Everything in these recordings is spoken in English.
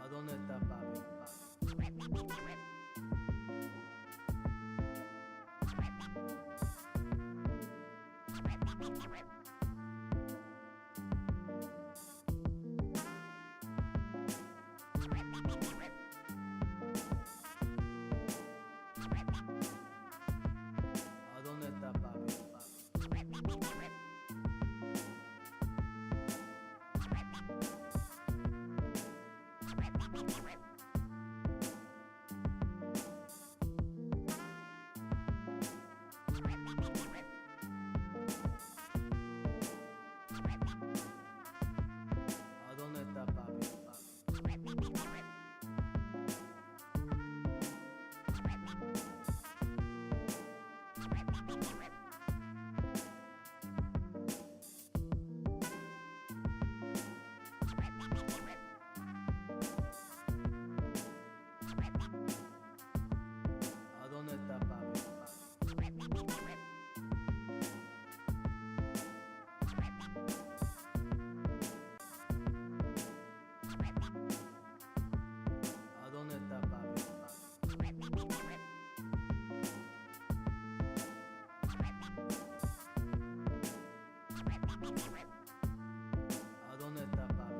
¿A dónde está papi? ¿A dónde está papi? ¿A dónde está papi? ¿A dónde está papi? ¿A dónde está papi? ¿A dónde está papi?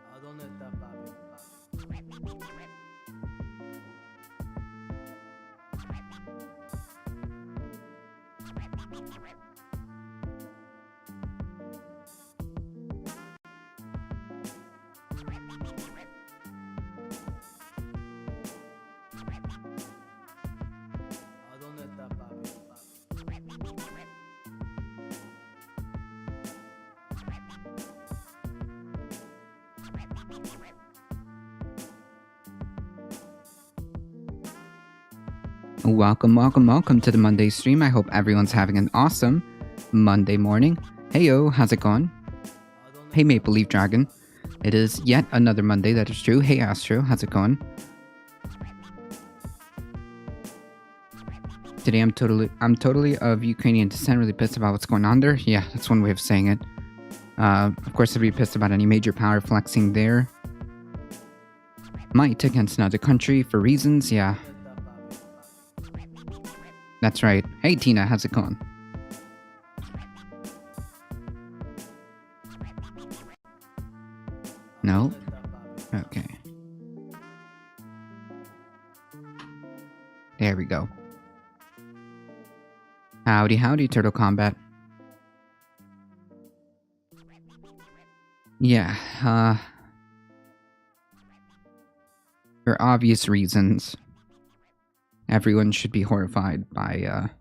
¿A dónde está papi? ¿A dónde está papi? Welcome to the Monday stream. I hope everyone's having an awesome Monday morning. Heyo, how's it going? Hey, Maple Leaf Dragon. It is yet another Monday, that is true. Hey, Astro, how's it going? Today I'm totally of Ukrainian descent, really pissed about what's going on there. Yeah, that's one way of saying it. Of course, I'd be pissed about any major power flexing their might against another country for reasons, yeah. That's right. Hey, Tina, how's it going? No? Okay. There we go. Howdy, Turtle Combat. Yeah, for obvious reasons, everyone should be horrified by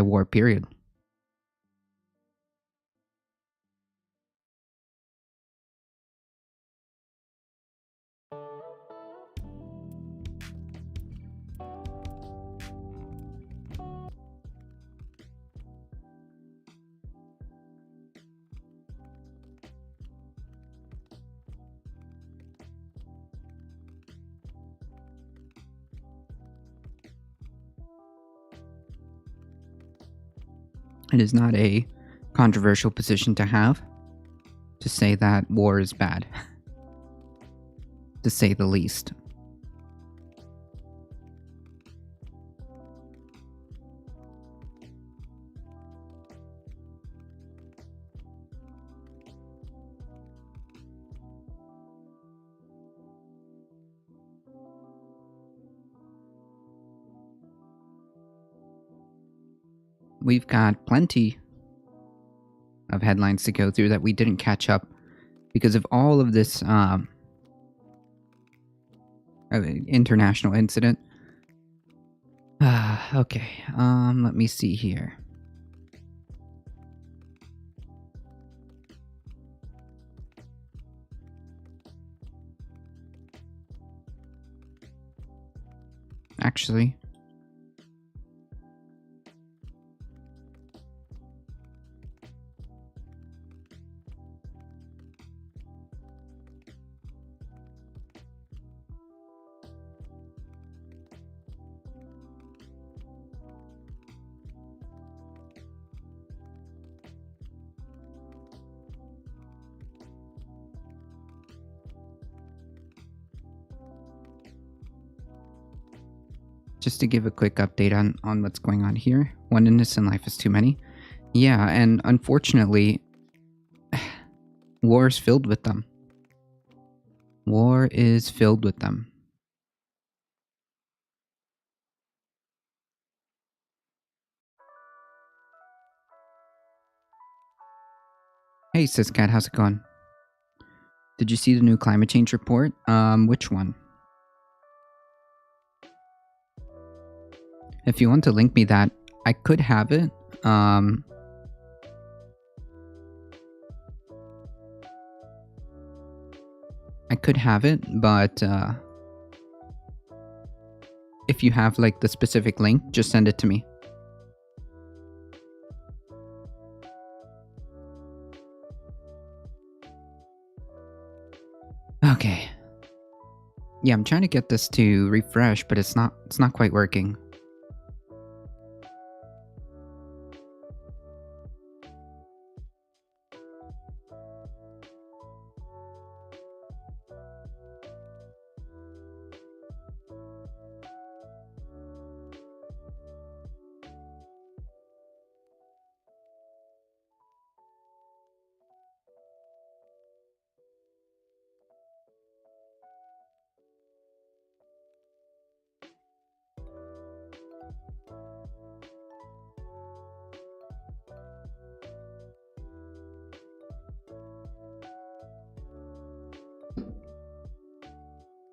war, period. It is not a controversial position to have, to say that war is bad, to say the least. we've got plenty of headlines to go through that we didn't catch up because of all of this international incident. Okay, let me see here. Actually, just to give a quick update on what's going on here. One innocent life is too many. Yeah, and unfortunately, war is filled with them. War is filled with them. Hey, Siscat, how's it going? Did you see the new climate change report? Which one? If you want to link me that, I could have it. I could have it, but if you have like the specific link, just send it to me. Okay. Yeah, I'm trying to get this to refresh, but it's not quite working.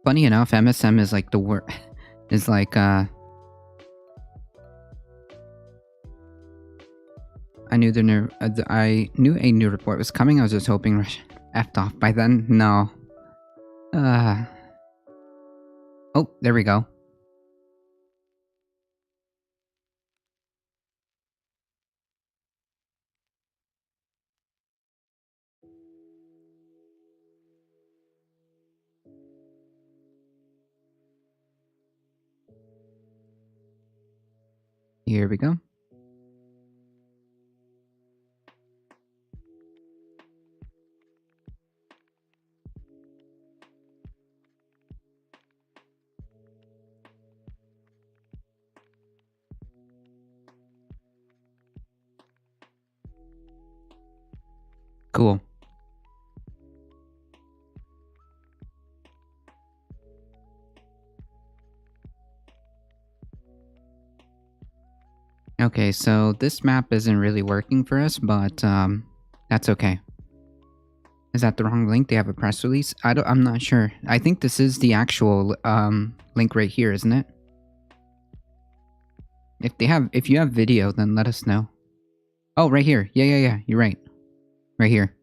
Funny enough, MSM is like the word is like I knew I knew a new report was coming. I was just hoping effed off by then. No. Oh, there we go. Here we go. Cool. Okay, so this map isn't really working for us, but that's okay. Is that the wrong link? They have a press release? I'm not sure. I think this is the actual link right here, isn't it? If you have video, then let us know. Oh, right here. Yeah. You're right. Right here.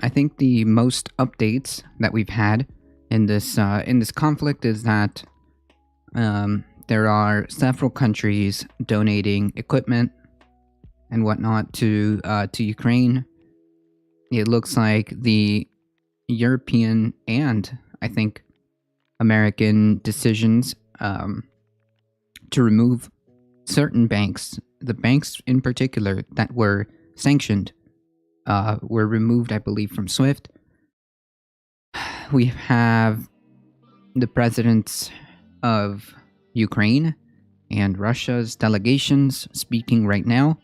I think the most updates that we've had in this conflict is that there are several countries donating equipment and whatnot to Ukraine. It looks like the European and I think American decisions to remove certain banks, the banks in particular that were sanctioned, were removed, I believe, from SWIFT. we have the presidents of Ukraine and Russia's delegations speaking right now.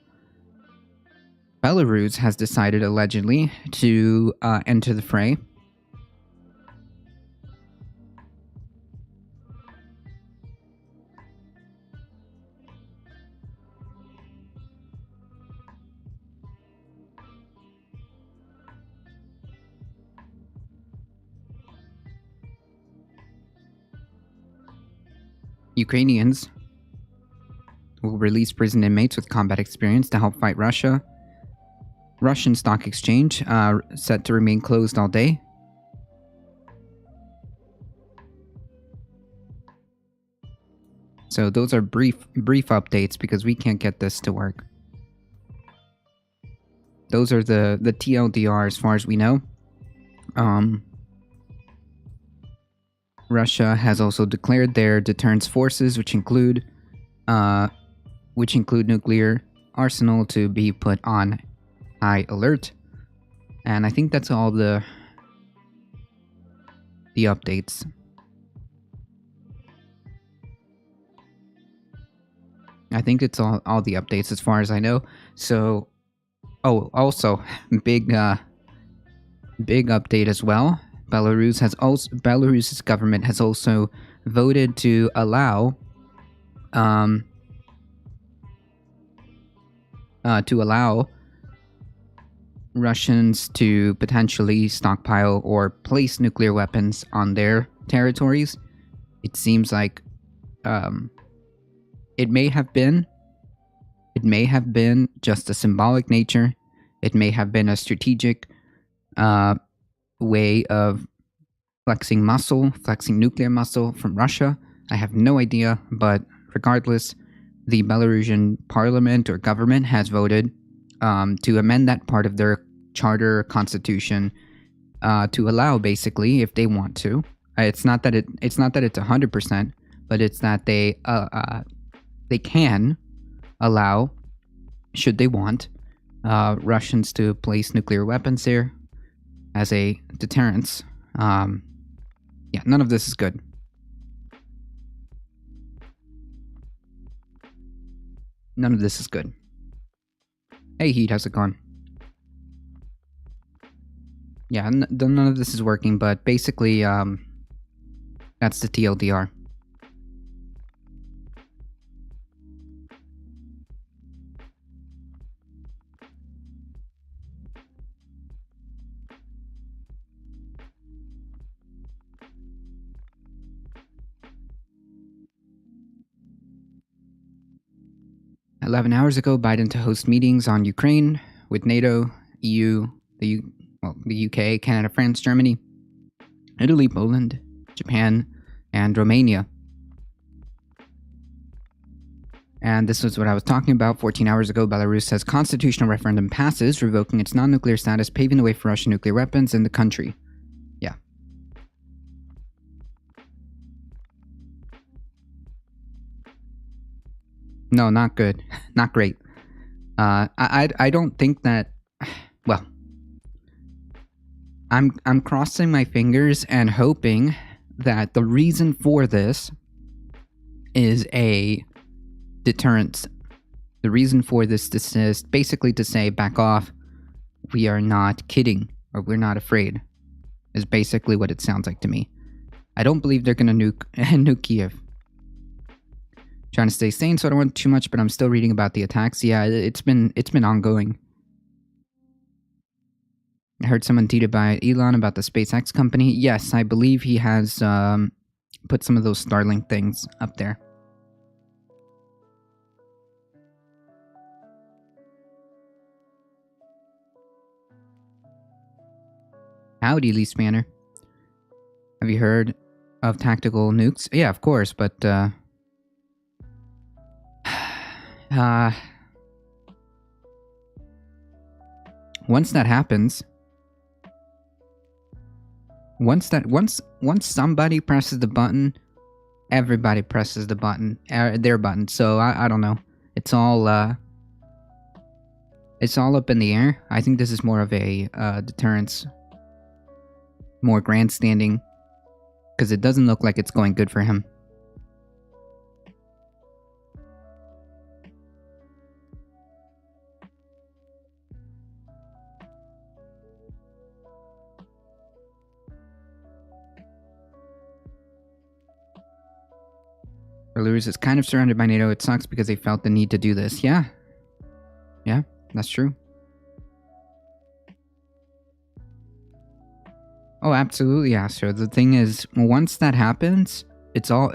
Belarus has decided, allegedly, to enter the fray. Ukrainians will release prison inmates with combat experience to help fight Russia. Russian stock exchange set to remain closed all day. So those are brief updates because we can't get this to work. Those are the TLDR as far as we know. Russia has also declared their deterrence forces, which include nuclear arsenal, to be put on high alert. And I think that's all the updates. I think it's all the updates as far as I know. So, also big update as well. Belarus's government has also voted to allow Russians to potentially stockpile or place nuclear weapons on their territories. It seems like it may have been just a symbolic nature. It may have been a strategic way of flexing nuclear muscle from Russia. I have no idea, but regardless, the Belarusian parliament or government has voted to amend that part of their charter constitution to allow, basically, if they want to. It's not that it's 100%, but it's that they can allow, should they want, Russians to place nuclear weapons there as a deterrence. Yeah, none of this is good. None of this is good. Hey, Heat, how's it going? Yeah, none of this is working, but basically, that's the TLDR. "11 hours ago, Biden to host meetings on Ukraine with NATO, EU, the UK, Canada, France, Germany, Italy, Poland, Japan, and Romania." And this was what I was talking about. 14 hours ago, Belarus says constitutional referendum passes, revoking its non-nuclear status, paving the way for Russian nuclear weapons in the country. Yeah. No, not good. Not great. I don't think that. Well, I'm crossing my fingers and hoping that the reason for this is a deterrence. The reason for this is basically to say, back off. We are not kidding, or we're not afraid. Is basically what it sounds like to me. I don't believe they're gonna nuke Kiev. Trying to stay sane, so I don't want too much, but I'm still reading about the attacks. Yeah, it's been ongoing. I heard someone tweeted by Elon about the SpaceX company. Yes, I believe he has put some of those Starlink things up there. Howdy, Lee Spanner. Have you heard of tactical nukes? Yeah, of course, but once that happens, once somebody presses the button, everybody presses the button, their button. So I don't know. It's all up in the air. I think this is more of a deterrence. more grandstanding, because it doesn't look like it's going good for him. Belarus is kind of surrounded by NATO. It sucks because they felt the need to do this. Yeah, that's true. Oh, absolutely, Astro. The thing is, once that happens, it's all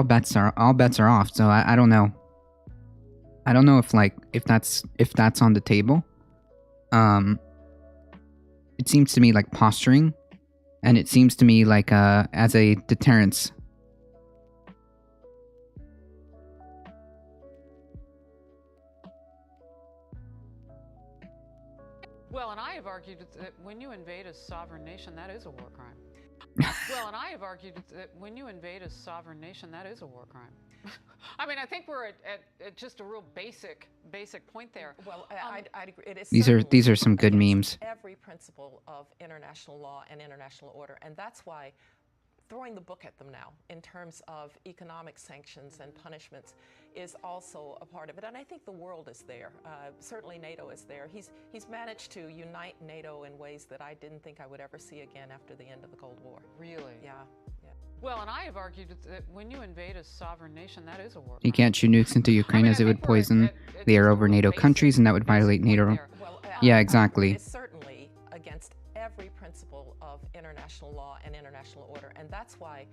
bets are off. So I don't know. I don't know if that's on the table. It seems to me like posturing, and it seems to me like as a deterrence. Well, and I have argued that when you invade a sovereign nation, that is a war crime. Well, and I have argued that when you invade a sovereign nation, that is a war crime. I mean, I think we're at just a real basic point there. Well, I'd agree. It is These are some good against memes. every principle of international law and international order, and that's why throwing the book at them now in terms of economic sanctions and punishments is also a part of it. And I think the world is there. Certainly NATO is there. He's managed to unite NATO in ways that I didn't think I would ever see again after the end of the Cold War. Really? Yeah. Well, and I have argued that when you invade a sovereign nation, that is a war crime. You can't shoot nukes into Ukraine, as it would poison the air over NATO countries, and that would violate NATO. Well, Yeah, I exactly. agree. It is certainly against every principle of international law and international order, and that's why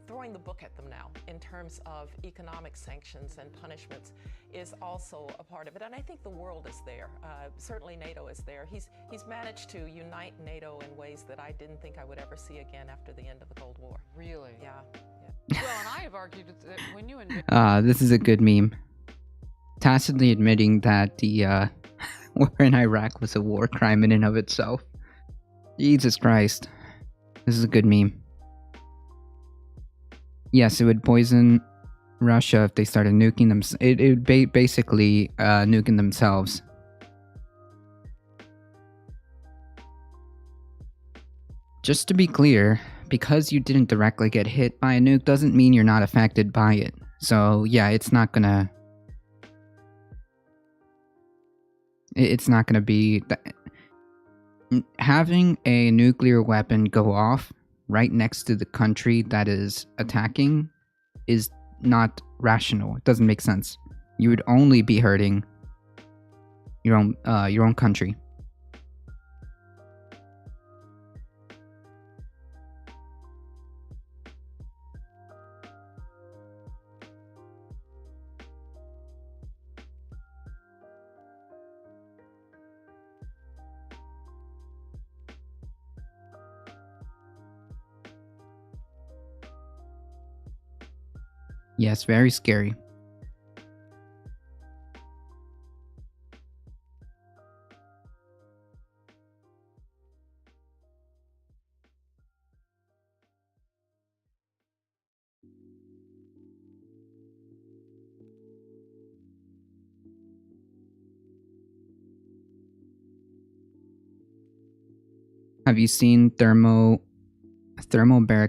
throwing the book at them now in terms of economic sanctions and punishments is also a part of it. And I think the world is there. Certainly NATO is there. He's managed to unite NATO in ways that I didn't think I would ever see again after the end of the Cold War. Really? Yeah. Well, and I have argued that when you invade... This is a good meme. Tacitly admitting that the war in Iraq was a war crime in and of itself. Jesus Christ. This is a good meme. Yes, it would poison Russia if they started nuking them. It would basically nuking themselves. Just to be clear, because you didn't directly get hit by a nuke doesn't mean you're not affected by it. So yeah, it's not gonna be... Having a nuclear weapon go off right next to the country that is attacking is not rational. It doesn't make sense. You would only be hurting your own country. Yes, very scary. Have you seen thermobaric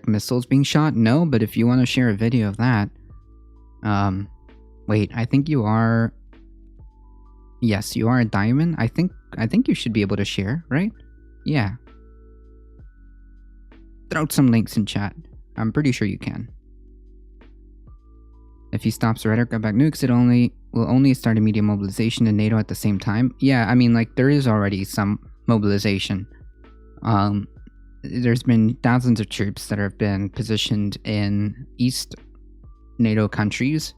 missiles being shot? No, but if you want to share a video of that, wait, I think you are. Yes, you are a diamond. I think you should be able to share, right? Yeah. Throw out some links in chat. I'm pretty sure you can. If he stops the rhetoric about nukes, it will only start immediate mobilization in NATO at the same time. Yeah, I mean, like, there is already some mobilization. There's been thousands of troops that have been positioned in East NATO countries.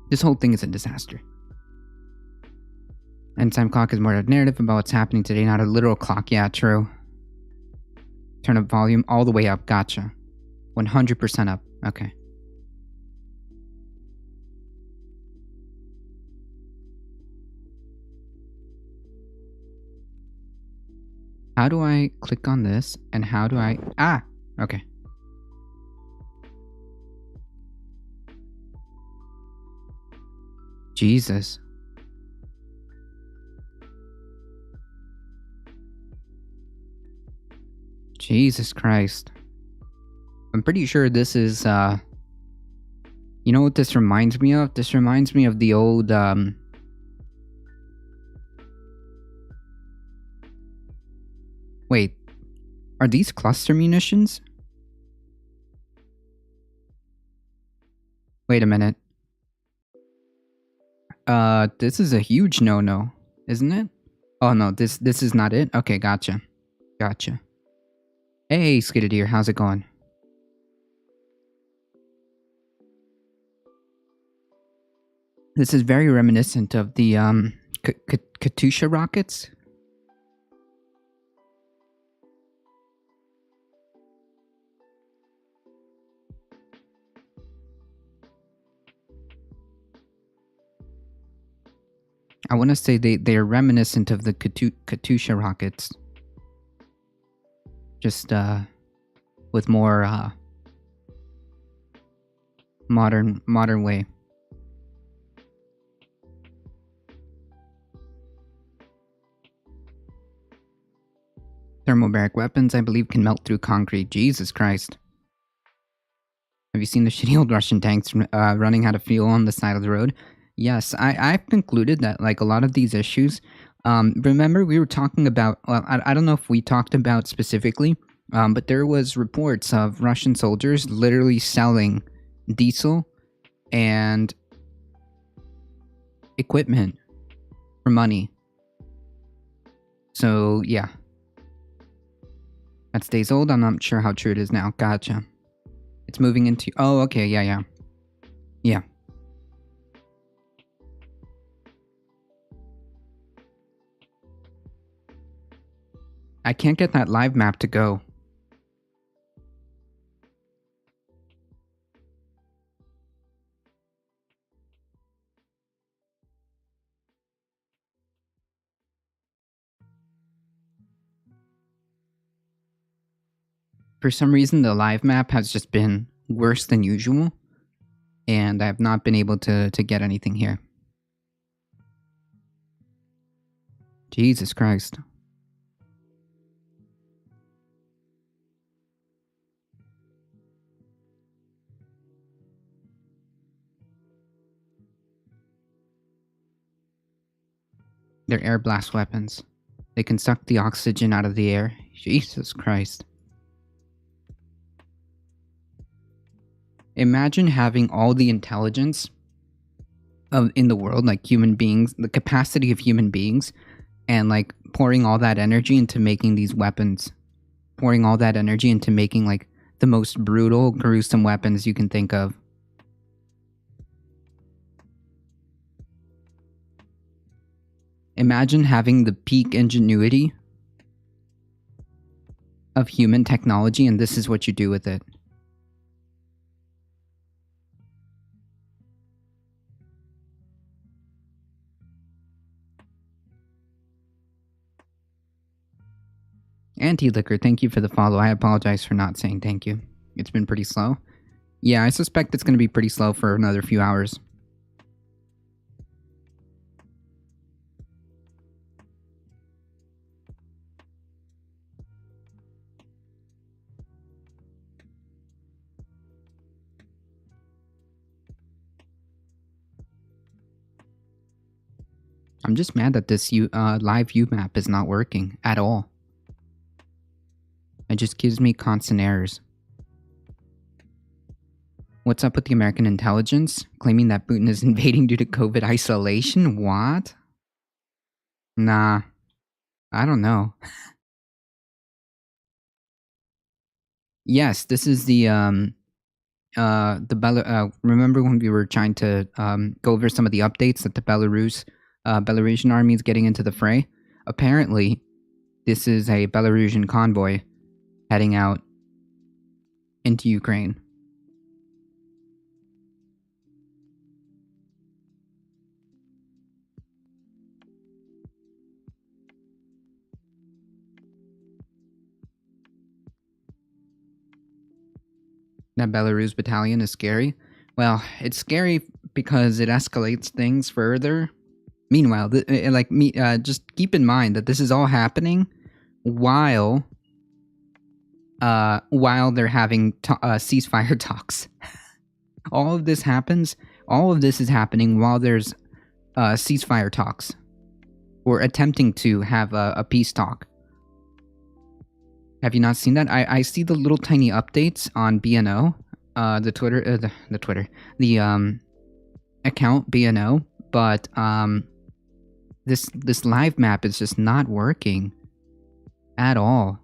This whole thing is a disaster. End time clock is more of a narrative about what's happening today, not a literal clock. Yeah, true. Turn up volume all the way up. Gotcha. 100% up. Okay. How do I click on this? And how do I... Ah! Okay. Jesus. Jesus Christ. I'm pretty sure this is, you know what this reminds me of? This reminds me of the old, Wait, are these cluster munitions? Wait a minute. This is a huge no-no, isn't it? Oh no, this is not it? Okay, gotcha. Gotcha. Hey, Skiddeer, how's it going? This is very reminiscent of the, Katusha rockets. I want to say they are reminiscent of the Katusha rockets. Just, with more, modern way. Thermobaric weapons, I believe, can melt through concrete. Jesus Christ. Have you seen the shitty old Russian tanks running out of fuel on the side of the road? Yes, I've concluded that, like, a lot of these issues... remember, we were talking about... Well, I don't know if we talked about specifically, but there was reports of Russian soldiers literally selling diesel and equipment for money. So, yeah. That's days old. I'm not sure how true it is now. Gotcha. It's moving into... Oh, okay. Yeah. Yeah. I can't get that live map to go. For some reason, the live map has just been worse than usual, and I have not been able to get anything here. Jesus Christ. They're air blast weapons. They can suck the oxygen out of the air. Jesus Christ. Imagine having all the intelligence in the world, like human beings, the capacity of human beings, and like pouring all that energy into making these weapons. Pouring all that energy into making like the most brutal, gruesome weapons you can think of. Imagine having the peak ingenuity of human technology, and this is what you do with it. Anti-Liquor, thank you for the follow. I apologize for not saying thank you. It's been pretty slow. Yeah, I suspect it's going to be pretty slow for another few hours. I'm just mad that this live UMap is not working at all. It just gives me constant errors. What's up with the American intelligence? Claiming that Putin is invading due to COVID isolation? What? Nah. I don't know. Yes, this is the remember when we were trying to go over some of the updates that the Belarusian army is getting into the fray? Apparently, this is a Belarusian convoy heading out into Ukraine. That Belarus battalion is scary. Well, it's scary because it escalates things further. Meanwhile, just keep in mind that this is all happening while while they're having ceasefire talks. All of this is happening while there's ceasefire talks. Or attempting to have a peace talk. Have you not seen that? I see the little tiny updates on BNO, the account BNO, but this live map is just not working at all.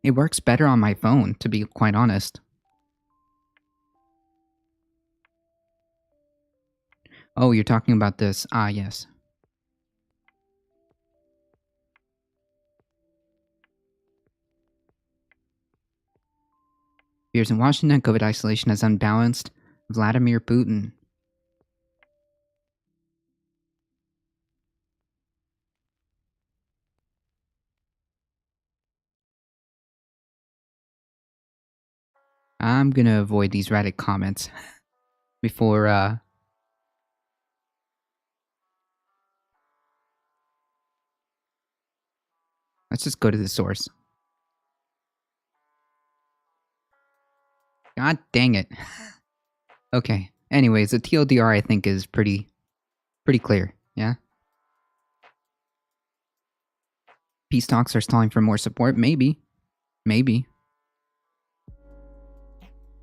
It works better on my phone, to be quite honest. Oh, you're talking about this. Ah, yes. Fears in Washington, COVID isolation has unbalanced Vladimir Putin. I'm gonna avoid these Reddit comments before, let's just go to the source. God dang it. Okay. Anyways, the TLDR I think is pretty clear, yeah? Peace talks are stalling for more support? Maybe. Maybe.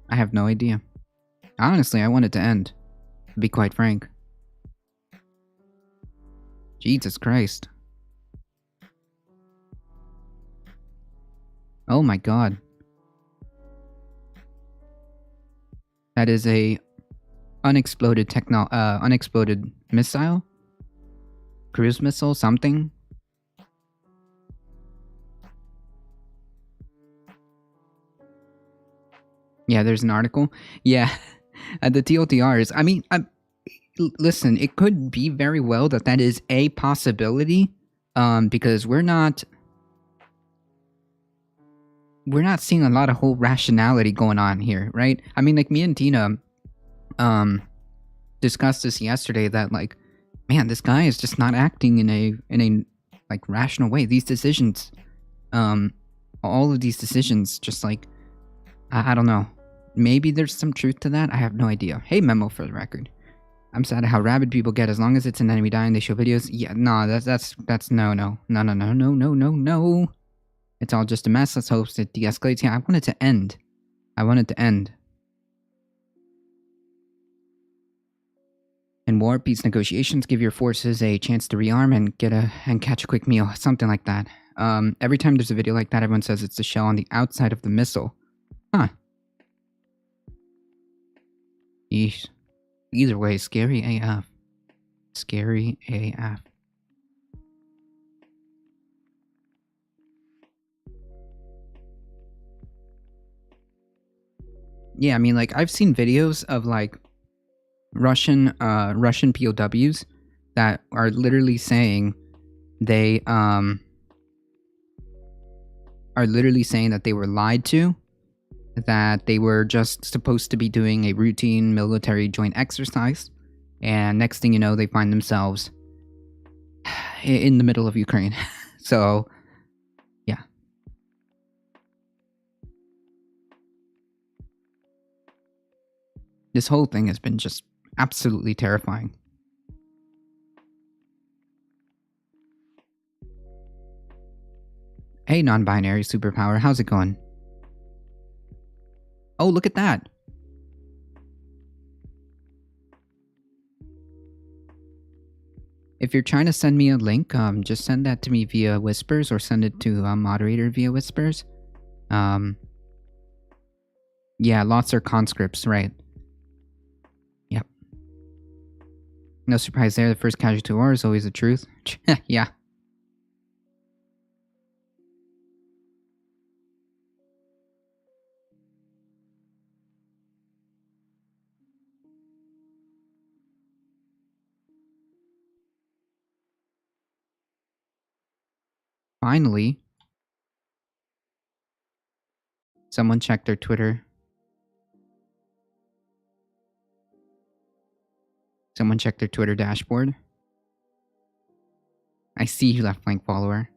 I have no idea. Honestly, I want it to end, to be quite frank. Jesus Christ. Oh my god. That is a unexploded unexploded missile? Cruise missile? Something? Yeah, there's an article. Yeah, the TLDRs. I mean, listen, it could be very well that is a possibility, because we're not seeing a lot of whole rationality going on here, right? I mean, like me and Tina, discussed this yesterday that like, man, this guy is just not acting in a like rational way. These decisions, all of these decisions, just like, I don't know. Maybe there's some truth to that. I have no idea. Hey, Memo for the record. I'm sad at how rabid people get as long as it's an enemy dying. They show videos. Yeah, no, that's no. It's all just a mess. Let's hope it de-escalates. Yeah, I want it to end. In war, peace negotiations give your forces a chance to rearm and catch a quick meal. Something like that. Every time there's a video like that, everyone says it's the shell on the outside of the missile. Huh. Yeesh. Either way, scary AF. Scary AF. Yeah, I mean, like, I've seen videos of, like, Russian POWs that are literally saying they, are literally saying that they were lied to, that they were just supposed to be doing a routine military joint exercise, and next thing you know, they find themselves in the middle of Ukraine. So, yeah. This whole thing has been just absolutely terrifying. Hey, non-binary superpower, how's it going? Oh, look at that! If you're trying to send me a link, just send that to me via Whispers or send it to moderator via Whispers. Yeah, lots are conscripts, right? Yep. No surprise there, the first casualty war is always the truth. Yeah. Finally, someone checked their Twitter. Someone checked their Twitter dashboard. I see you, left flank follower.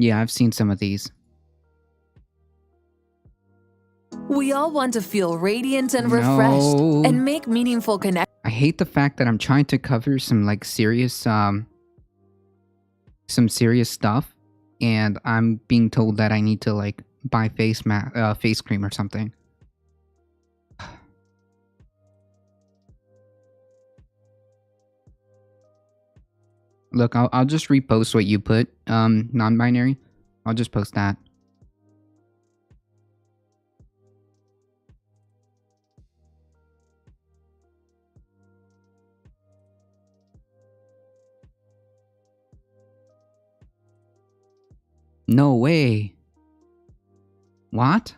Yeah, I've seen some of these. We all want to feel radiant and refreshed No. and make meaningful connections. I hate the fact that I'm trying to cover some like serious some serious stuff, and I'm being told that I need to like buy face cream or something. Look, I'll just repost what you put, non-binary. I'll just post that. No way. What?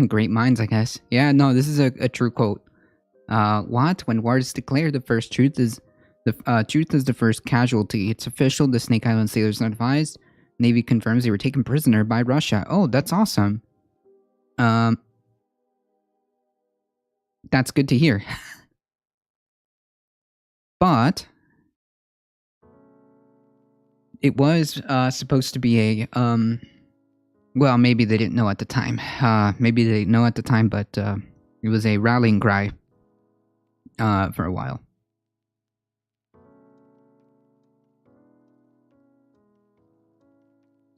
Great minds, I guess. Yeah, no, this is a true quote. What? When war is declared, the first truth is the first casualty. It's official. The Snake Island sailors are advised. Navy confirms they were taken prisoner by Russia. Oh, that's awesome. That's good to hear. But it was supposed to be a well, maybe they didn't know at the time. Maybe they didn't know at the time, but it was a rallying cry for a while.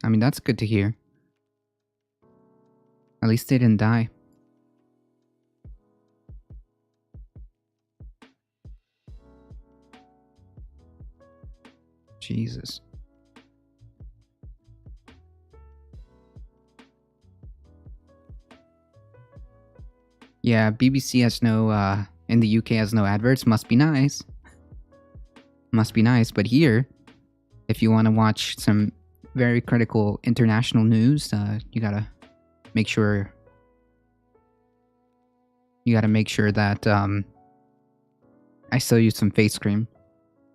I mean, that's good to hear. At least they didn't die. Jesus. Yeah, BBC has no, in the UK has no adverts. Must be nice. Must be nice. But here, if you want to watch some very critical international news, you gotta make sure. You gotta make sure that I sell you some face cream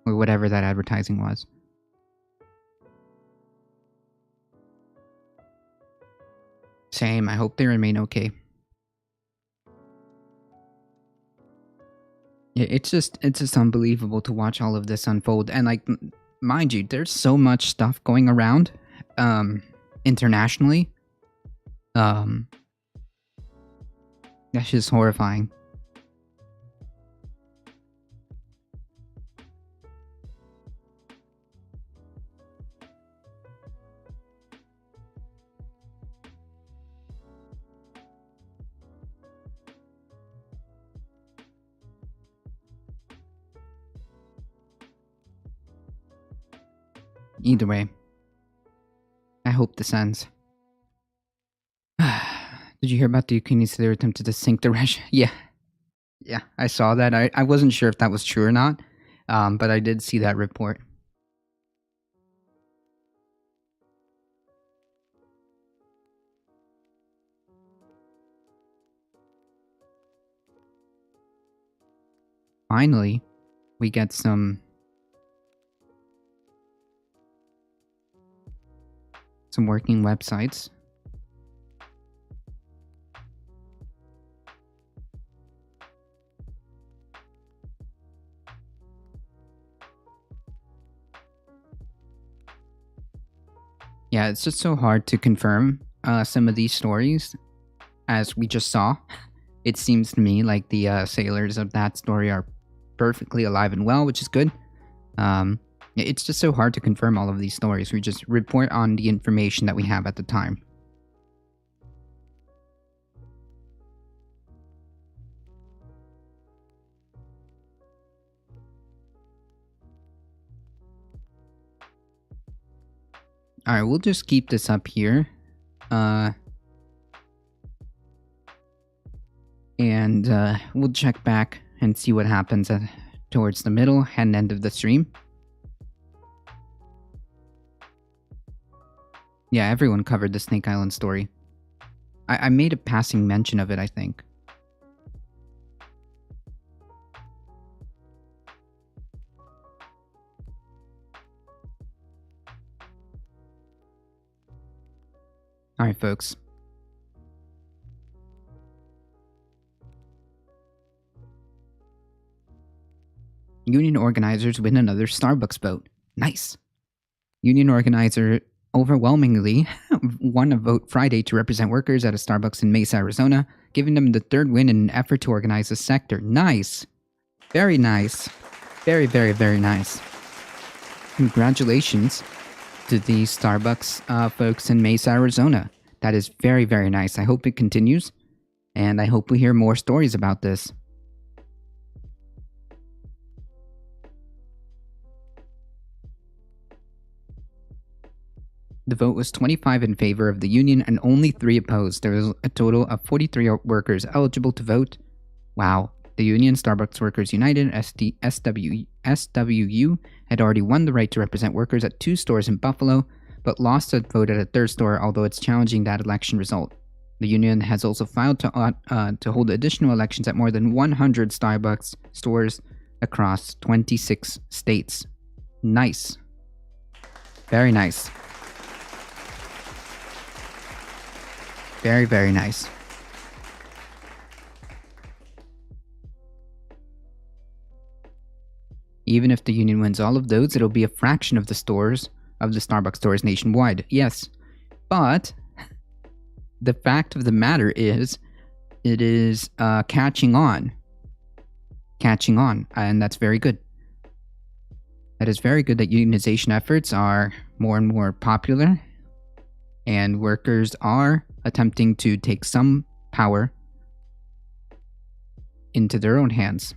or whatever that advertising was. Same. I hope they remain okay. It's just unbelievable to watch all of this unfold, and like, mind you, there's so much stuff going around, internationally. That's just horrifying. Either way, I hope this ends. Did you hear about the Ukrainians? They attempted to sink the Russian? Yeah, I saw that. I wasn't sure if that was true or not, but I did see that report. Finally, we get some working websites. Yeah, it's just so hard to confirm some of these stories, as we just saw. It seems to me like the sailors of that story are perfectly alive and well, which is good. It's just so hard to confirm all of these stories. We just report on the information that we have at the time. Alright, we'll just keep this up here. And we'll check back and see what happens towards the middle and end of the stream. Yeah, everyone covered the Snake Island story. I made a passing mention of it, I think. Alright, folks. Union organizers win another Starbucks vote. Nice. Union organizer overwhelmingly won a vote Friday to represent workers at a Starbucks in Mesa, Arizona, giving them the third win in an effort to organize the sector. Nice. Very nice. Very, very, very nice. Congratulations to the Starbucks folks in Mesa, Arizona. That is very, very nice. I hope it continues, and I hope we hear more stories about this. The vote was 25 in favor of the union and only 3 opposed. There was a total of 43 workers eligible to vote. Wow. The union, Starbucks Workers United, SWU, had already won the right to represent workers at 2 stores in Buffalo, but lost a vote at a 3rd store, although it's challenging that election result. The union has also filed to hold additional elections at more than 100 Starbucks stores across 26 states. Nice. Very nice. Very, very nice. Even if the union wins all of those, it'll be a fraction of the stores, of the Starbucks stores nationwide. Yes, but the fact of the matter is, it is catching on. Catching on, and that's very good. That is very good that unionization efforts are more and more popular, and workers are attempting to take some power into their own hands.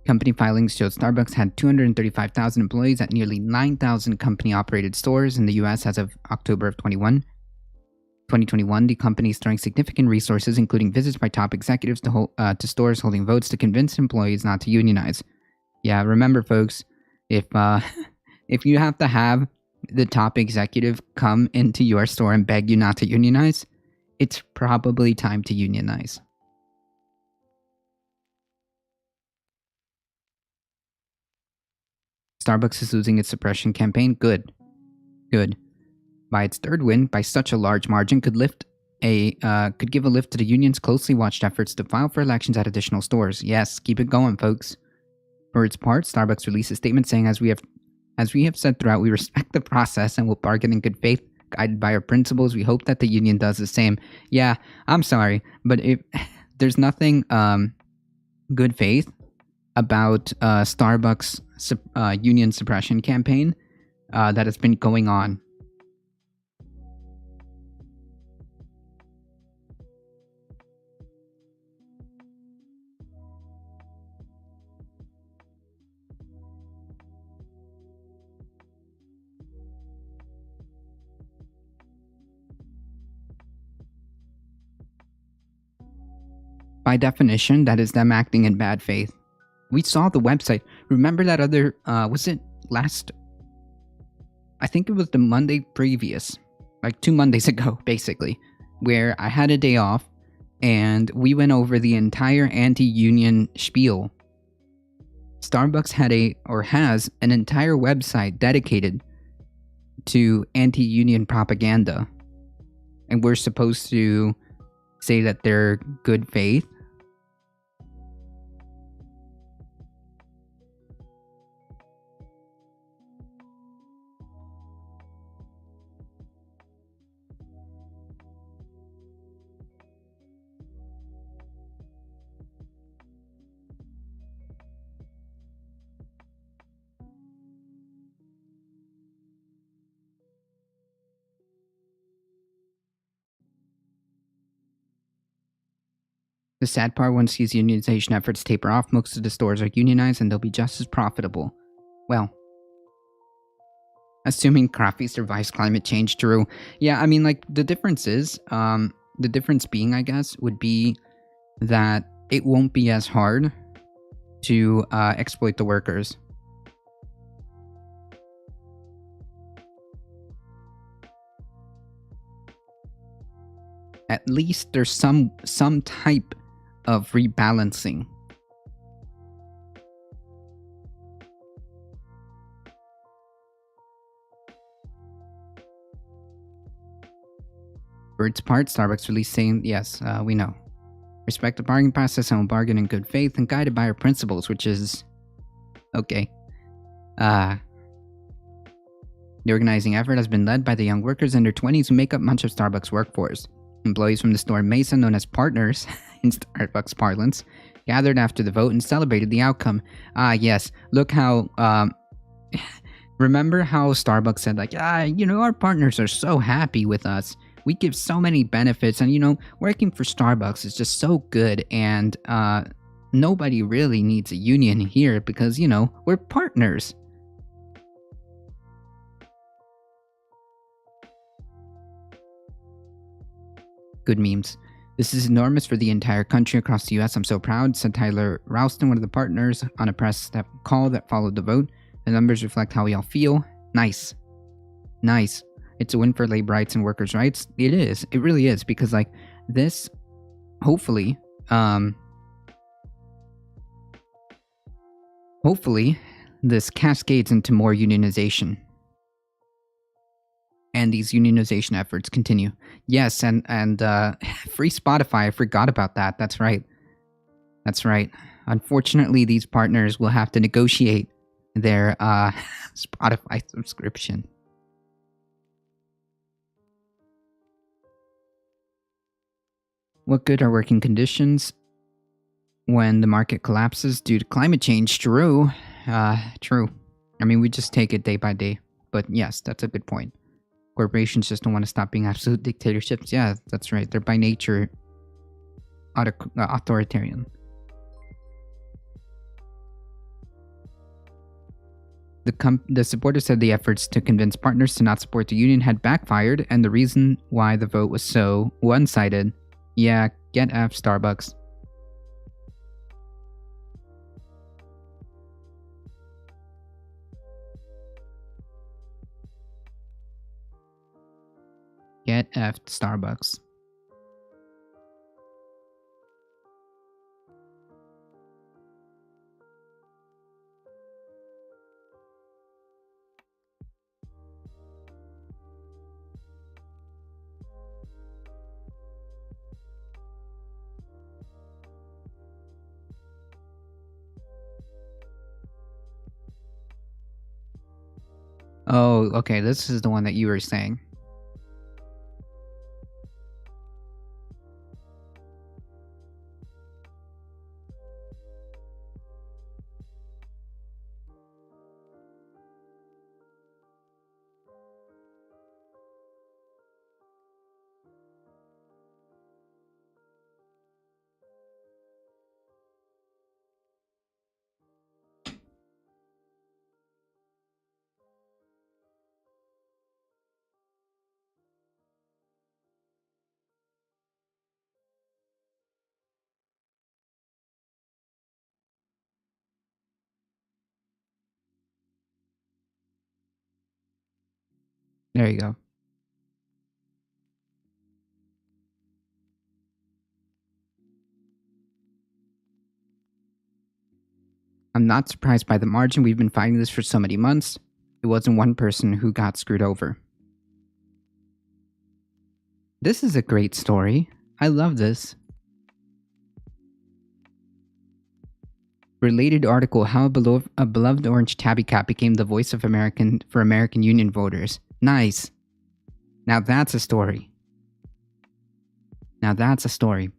Company filings showed Starbucks had 235,000 employees at nearly 9,000 company-operated stores in the U.S. as of October of 2021. The company is throwing significant resources, including visits by top executives to stores, holding votes to convince employees not to unionize. Yeah, remember, folks, if you have to have the top executive come into your store and beg you not to unionize, it's probably time to unionize. Starbucks is losing its suppression campaign. Good. Good. By its 3rd win, by such a large margin, could give a lift to the union's closely watched efforts to file for elections at additional stores. Yes, keep it going, folks. For its part, Starbucks released a statement saying, As we have said throughout, we respect the process and will bargain in good faith, guided by our principles. We hope that the union does the same. Yeah, I'm sorry, but there's nothing good faith about Starbucks' union suppression campaign that has been going on. By definition, that is them acting in bad faith. We saw the website. Remember that other, was it last? I think it was the Monday previous, like 2 Mondays ago, basically, where I had a day off and we went over the entire anti-union spiel. Starbucks has an entire website dedicated to anti-union propaganda. And we're supposed to say that they're good faith. The sad part, once these unionization efforts taper off, most of the stores are unionized and they'll be just as profitable. Well, assuming coffee survives climate change, true. Yeah, I mean, like, the difference being, I guess, would be that it won't be as hard to exploit the workers. At least there's some type of rebalancing. For its part, Starbucks released saying, yes, we know. Respect the bargaining process and will bargain in good faith and guided by our principles, which is... okay. The organizing effort has been led by the young workers in their 20s who make up much of Starbucks' workforce. Employees from the store Mesa, known as partners in Starbucks parlance, gathered after the vote and celebrated the outcome. Yes, look how... remember how Starbucks said, like, our partners are so happy with us. We give so many benefits, and, working for Starbucks is just so good, and, nobody really needs a union here because, we're partners. Good memes. This is enormous for the entire country across the US. I'm so proud, said Tyler Ralston, one of the partners, on a press call that followed the vote. The numbers reflect how we all feel. Nice. Nice. It's a win for labor rights and workers' rights. It is. It really is. Because, like, this, hopefully, this cascades into more unionization. And these unionization efforts continue. Yes, and free Spotify. I forgot about that. That's right. That's right. Unfortunately, these partners will have to negotiate their Spotify subscription. What good are working conditions when the market collapses due to climate change? True. True. I mean, we just take it day by day. But yes, that's a good point. Corporations just don't want to stop being absolute dictatorships. Yeah, that's right. They're by nature authoritarian. The supporters said the efforts to convince partners to not support the union had backfired, and the reason why the vote was so one-sided. Yeah, get F Starbucks. Get F Starbucks. Oh, okay, this is the one that you were saying. There you go. I'm not surprised by the margin. We've been fighting this for so many months. It wasn't one person who got screwed over. This is a great story. I love this. Related article, how a beloved orange tabby cat became the voice of American union voters. Nice. Now that's a story. Now that's a story.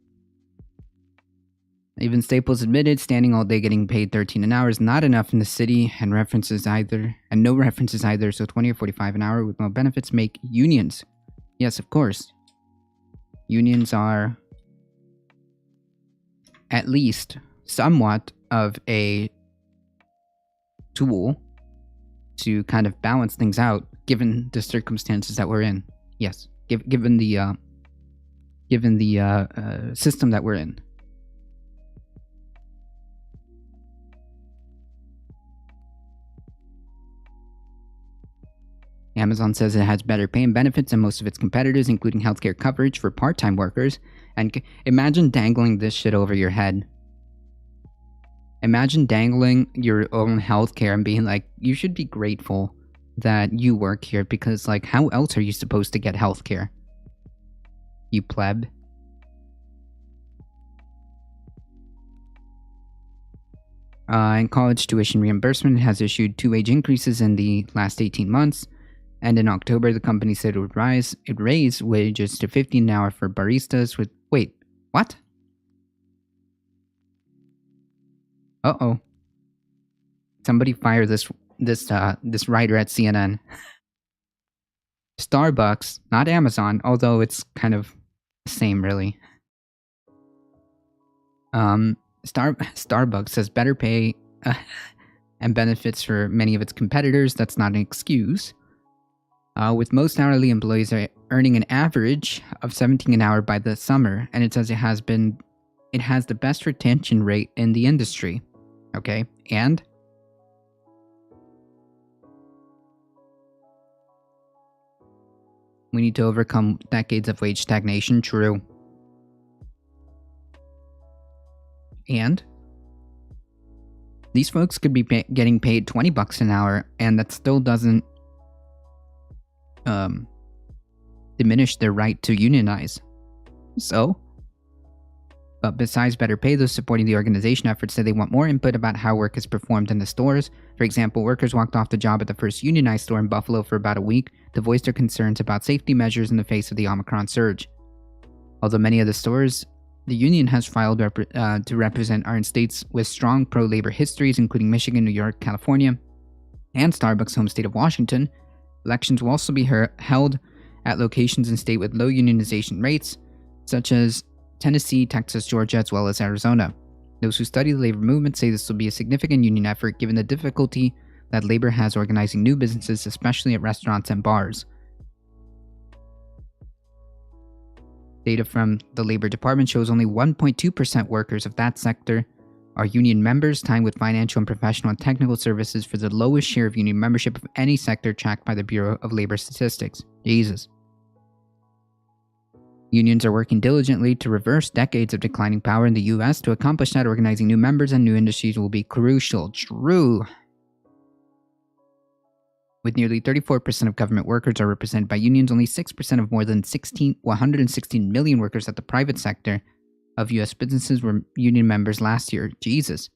Even Staples admitted standing all day getting paid $13 an hour is not enough in the city, and no references either, so 20 or 45 an hour with no benefits make unions. Yes, of course. Unions are at least somewhat of a tool to kind of balance things out given the circumstances that we're in. Yes, given the system that we're in. Amazon says it has better pay and benefits than most of its competitors, including healthcare coverage for part-time workers. And imagine dangling this shit over your head. Imagine dangling your own healthcare and being like, you should be grateful that you work here because, like, how else are you supposed to get healthcare? You pleb. And college tuition reimbursement has issued 2 wage increases in the last 18 months. And in October, the company said it would raise wages to $15 an hour for baristas with... Wait, what? Uh-oh. Somebody fire this writer at CNN. Starbucks, not Amazon, although it's kind of the same, really. Starbucks has better pay and benefits for many of its competitors. That's not an excuse. With most hourly employees earning an average of $17 an hour by the summer, and it says it has the best retention rate in the industry. Okay, and we need to overcome decades of wage stagnation. True. And these folks could be getting paid $20 an hour, and that still doesn't diminish their right to unionize. So, but besides better pay, those supporting the organization efforts say they want more input about how work is performed in the stores. For example, workers walked off the job at the first unionized store in Buffalo for about a week to voice their concerns about safety measures in the face of the Omicron surge. Although many of the stores the union has filed to represent are in states with strong pro-labor histories, including Michigan, New York, California, and Starbucks' home state of Washington, elections will also be held at locations in state with low unionization rates, such as Tennessee, Texas, Georgia, as well as Arizona. Those who study the labor movement say this will be a significant union effort given the difficulty that labor has organizing new businesses, especially at restaurants and bars. Data from the Labor Department shows only 1.2% workers of that sector are union members, tying with financial and professional and technical services for the lowest share of union membership of any sector tracked by the Bureau of Labor Statistics. Jesus. Unions are working diligently to reverse decades of declining power in the U.S. To accomplish that, organizing new members and new industries will be crucial. True. With nearly 34% of government workers are represented by unions, only 6% of more than 116 million workers at the private sector of U.S. businesses were union members last year. Jesus.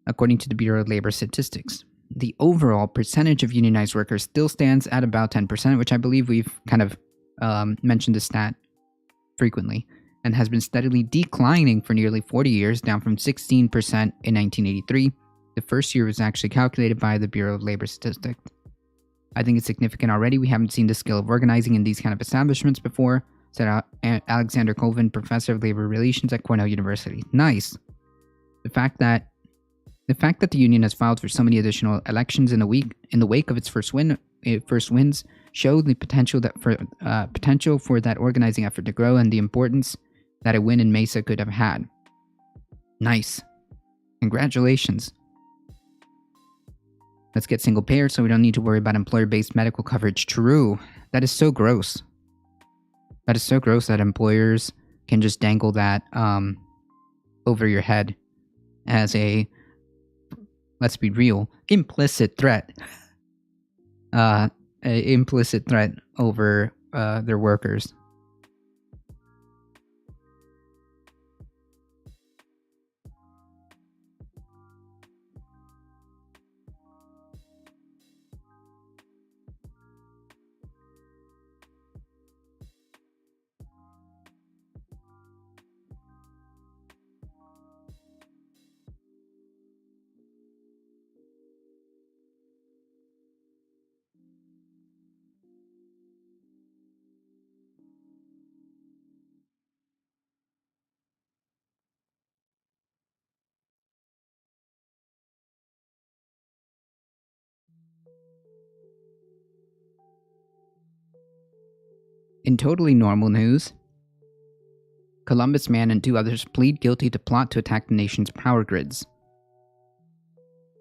According to the Bureau of Labor Statistics. The overall percentage of unionized workers still stands at about 10%, which I believe we've kind of mentioned this stat frequently, and has been steadily declining for nearly 40 years, down from 16% in 1983. The first year was actually calculated by the Bureau of Labor Statistics. I think it's significant already. We haven't seen the skill of organizing in these kind of establishments before, said Alexander Colvin, professor of labor relations at Cornell University. Nice. The fact that the union has filed for so many additional elections in the wake of its first wins show the potential for that organizing effort to grow and the importance that a win in Mesa could have had. Nice. Congratulations. Let's get single payer so we don't need to worry about employer-based medical coverage. True. That is so gross. That is so gross that employers can just dangle that over your head as a, let's be real, implicit threat. Implicit threat over their workers. In totally normal news, Columbus Man and 2 others plead guilty to plot to attack the nation's power grids.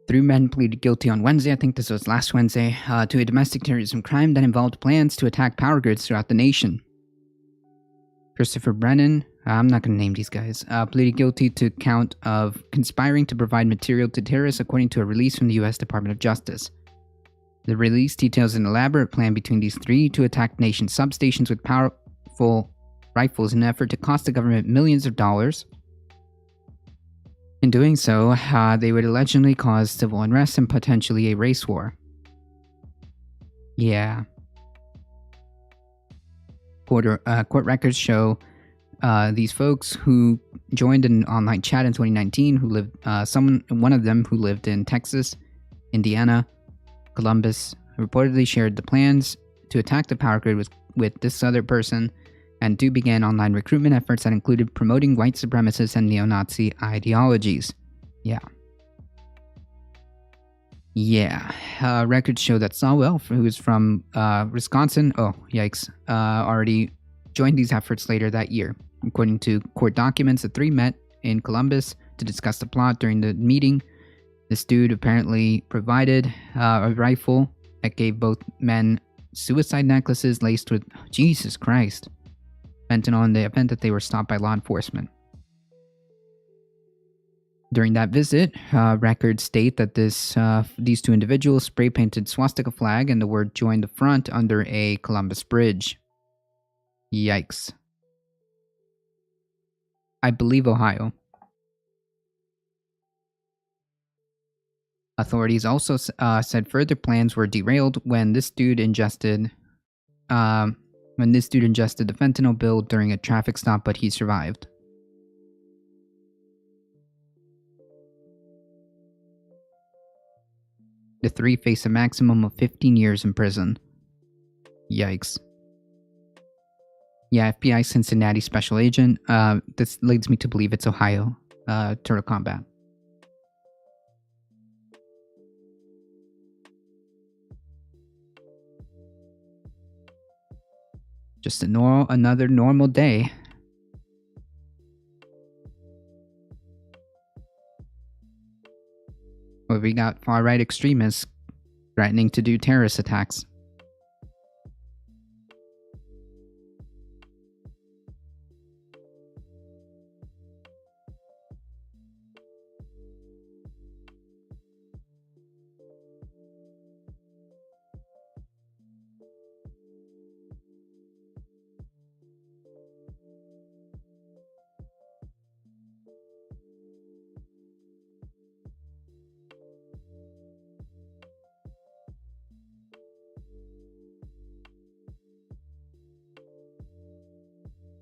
3 men pleaded guilty on Wednesday, I think this was last Wednesday, to a domestic terrorism crime that involved plans to attack power grids throughout the nation. Christopher Brennan, I'm not going to name these guys, pleaded guilty to count of conspiring to provide material to terrorists according to a release from the U.S. Department of Justice. The release details an elaborate plan between these three to attack nation substations with powerful rifles in an effort to cost the government millions of dollars. In doing so, they would allegedly cause civil unrest and potentially a race war. Yeah. Court records show these folks who joined an online chat in 2019 who lived, one of them who lived in Texas, Indiana, Columbus, reportedly shared the plans to attack the power grid with this other person, and two began online recruitment efforts that included promoting white supremacist and neo-Nazi ideologies. Yeah. Records show that Sawell, who is from Wisconsin, already joined these efforts later that year. According to court documents, the three met in Columbus to discuss the plot. During the meeting, this dude apparently provided a rifle that gave both men suicide necklaces laced with, Jesus Christ, fentanyl in the event that they were stopped by law enforcement. During that visit, records state that these two individuals spray-painted swastika flag and the word "Join the Front" under a Columbus bridge. Yikes. I believe Ohio. Authorities also said further plans were derailed when this dude ingested the fentanyl pill during a traffic stop, but he survived. The three face a maximum of 15 years in prison. Yikes. Yeah, FBI Cincinnati special agent. This leads me to believe it's Ohio. Turtle Combat. Just another normal day. Where we got far-right extremists threatening to do terrorist attacks.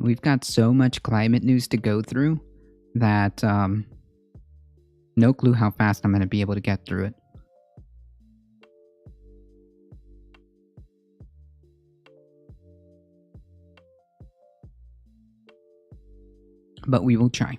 We've got so much climate news to go through that no clue how fast I'm going to be able to get through it. But we will try.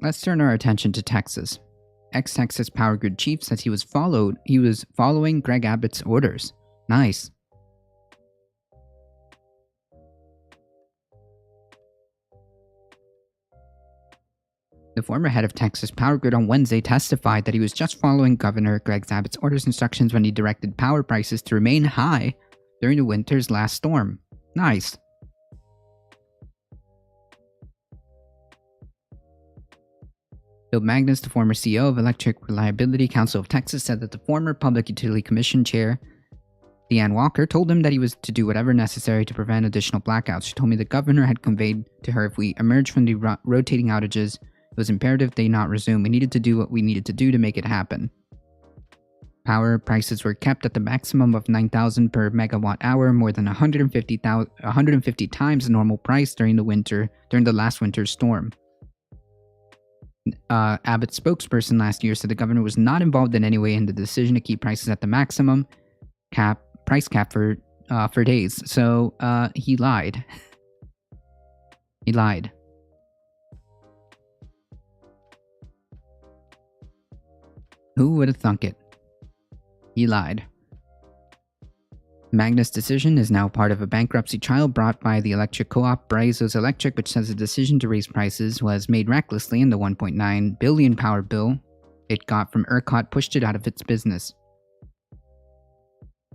Let's turn our attention to Texas. Ex-Texas power grid chief says he was following Greg Abbott's orders. Nice. The former head of Texas Power Grid on Wednesday testified that he was just following Governor Greg Abbott's orders instructions when he directed power prices to remain high during the winter's last storm. Nice. Bill Magnus, the former CEO of Electric Reliability Council of Texas, said that the former Public Utility Commission chair, Deanne Walker, told him that he was to do whatever necessary to prevent additional blackouts. She told me the governor had conveyed to her if we emerged from the rotating outages, it was imperative they not resume. We needed to do what we needed to do to make it happen. Power prices were kept at the maximum of $9,000 per megawatt hour, more than 150 times the normal price during the last winter's storm. Abbott's spokesperson last year said the governor was not involved in any way in the decision to keep prices at the maximum price cap for days. So he lied. He lied. Who would have thunk it? He lied. Magnus' decision is now part of a bankruptcy trial brought by the electric co-op Brazos Electric, which says the decision to raise prices was made recklessly and the 1.9 billion power bill it got from ERCOT pushed it out of its business.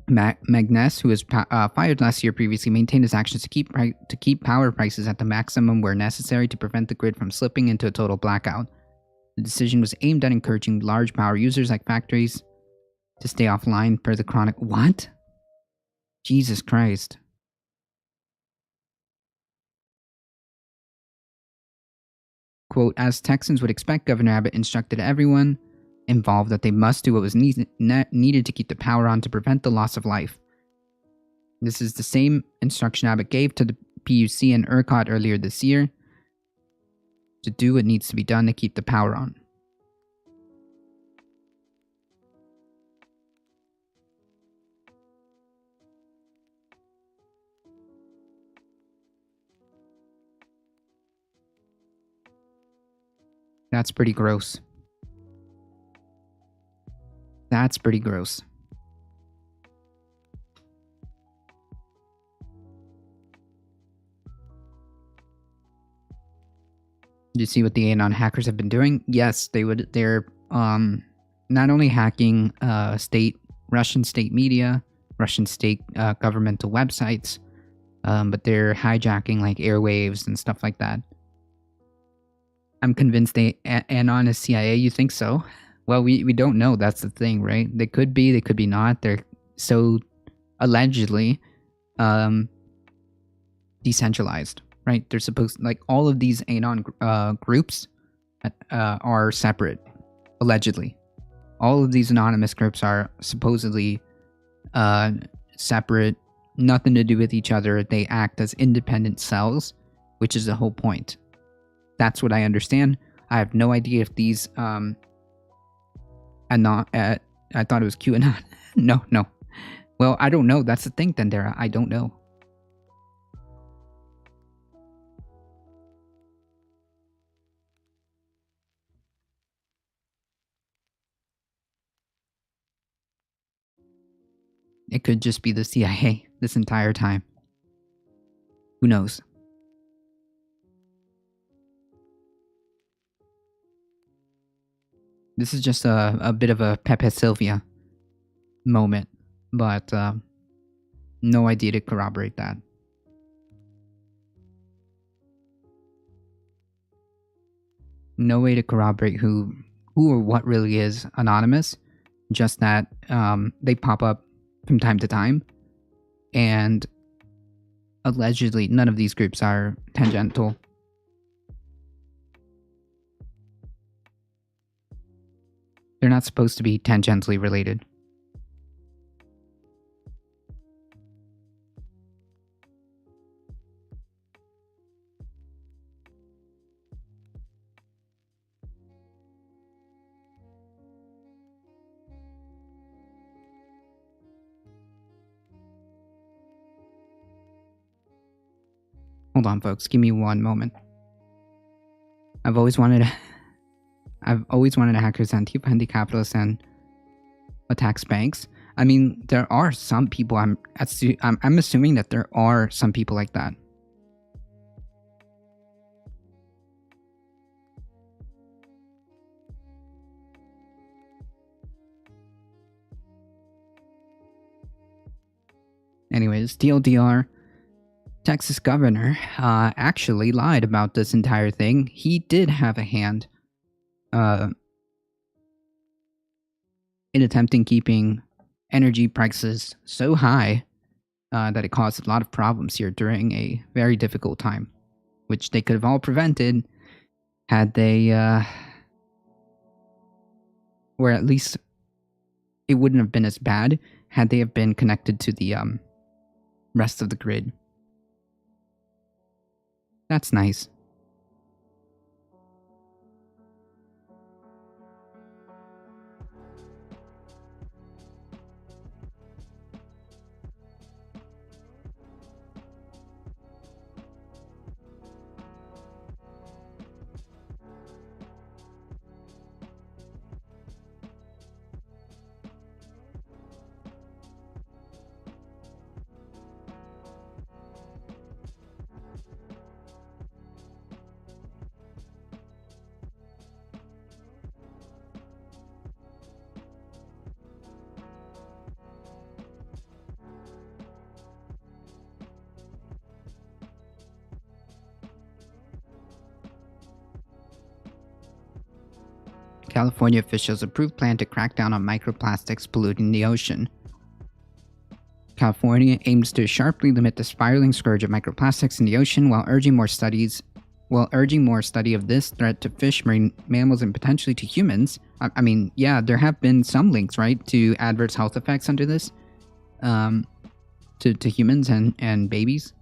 Magnus, who was fired last year, previously maintained his actions to keep power prices at the maximum where necessary to prevent the grid from slipping into a total blackout. The decision was aimed at encouraging large power users like factories to stay offline per the chronic. What? Jesus Christ. Quote, as Texans would expect, Governor Abbott instructed everyone involved that they must do what was needed to keep the power on to prevent the loss of life. This is the same instruction Abbott gave to the PUC and ERCOT earlier this year to do what needs to be done to keep the power on. That's pretty gross. That's pretty gross. Do you see what the Anon hackers have been doing? Yes, they're not only hacking Russian state media, Russian state governmental websites, but they're hijacking like airwaves and stuff like that. I'm convinced Anon is CIA. You think so? Well, we don't know. That's the thing, right? They could be not. They're so allegedly decentralized, right? They're supposed, like, all of these Anon groups are separate, allegedly. All of these anonymous groups are supposedly separate, nothing to do with each other. They act as independent cells, which is the whole point. That's what I understand. I have no idea if these I thought it was QAnon. No. Well, I don't know. That's the thing, Tendera. I don't know. It could just be the CIA this entire time. Who knows? This is just a bit of a Pepe Sylvia moment, but no idea to corroborate that. No way to corroborate who or what really is anonymous, just that they pop up from time to time, and allegedly none of these groups are tangential. They're not supposed to be tangentially related. Hold on, folks. Give me one moment. I've always wanted hackers Antifa, anti-capitalists, and attacks banks. I mean, there are some people. I'm assuming that there are some people like that. Anyways, TLDR. Texas governor actually lied about this entire thing. He did have a hand in attempting keeping energy prices so high that it caused a lot of problems here during a very difficult time, which they could have all prevented had they, or at least it wouldn't have been as bad had they have been connected to the rest of the grid. That's nice. California officials approved plan to crack down on microplastics polluting the ocean. California aims to sharply limit the spiraling scourge of microplastics in the ocean while urging more study of this threat to fish, marine mammals, and potentially to humans. I mean, yeah, there have been some links, right, to adverse health effects under this, to humans and babies.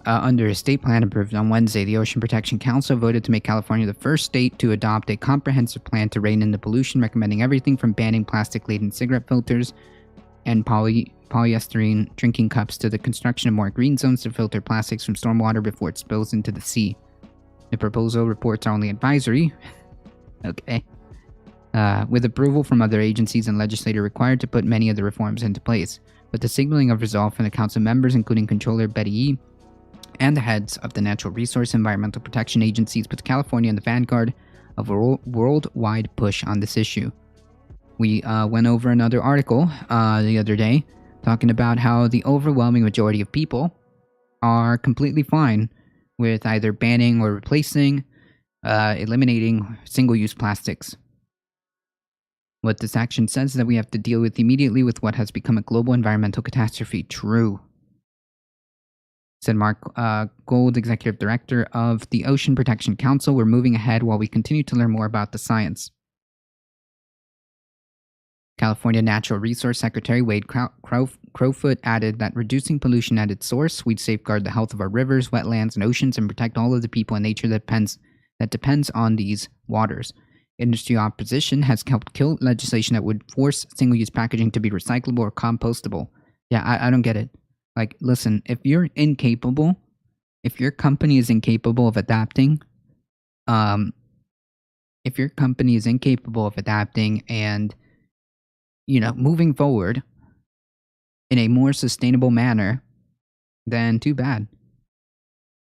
Under a state plan approved on Wednesday, the Ocean Protection Council voted to make California the first state to adopt a comprehensive plan to rein in the pollution, recommending everything from banning plastic-laden cigarette filters and polyester drinking cups to the construction of more green zones to filter plastics from stormwater before it spills into the sea. The proposal reports are only advisory. Okay. With approval from other agencies and legislators required to put many of the reforms into place. But the signaling of resolve from the council members, including Controller Betty Yee, and the heads of the Natural Resource Environmental Protection Agencies, put California in the vanguard of a worldwide push on this issue. We went over another article the other day talking about how the overwhelming majority of people are completely fine with either banning or replacing, eliminating single-use plastics. What this action says is that we have to deal with immediately with what has become a global environmental catastrophe. True. Said Mark Gold, Executive Director of the Ocean Protection Council. We're moving ahead while we continue to learn more about the science. California Natural Resource Secretary Wade Crowfoot added that reducing pollution at its source, we'd safeguard the health of our rivers, wetlands, and oceans and protect all of the people and nature that depends on these waters. Industry opposition has helped kill legislation that would force single-use packaging to be recyclable or compostable. Yeah, I don't get it. Like, listen, if your company is incapable of adapting, and, moving forward in a more sustainable manner, then too bad.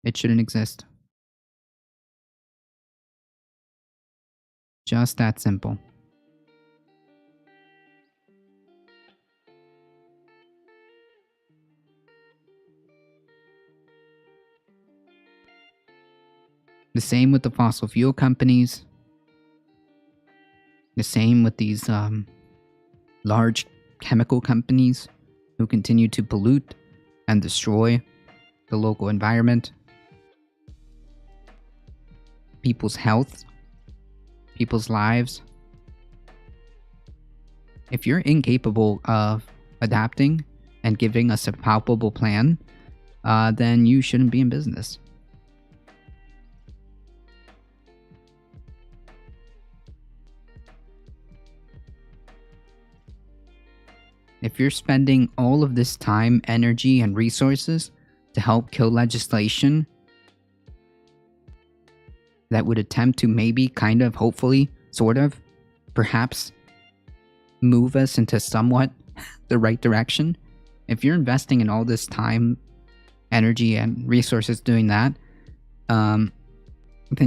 It shouldn't exist. Just that simple. The same with the fossil fuel companies. The same with these large chemical companies who continue to pollute and destroy the local environment, people's health, people's lives. If you're incapable of adapting and giving us a palpable plan, then you shouldn't be in business. If you're spending all of this time, energy, and resources to help kill legislation that would attempt to maybe, kind of, hopefully, sort of, perhaps, move us into somewhat the right direction, if you're investing in all this time, energy, and resources doing that, then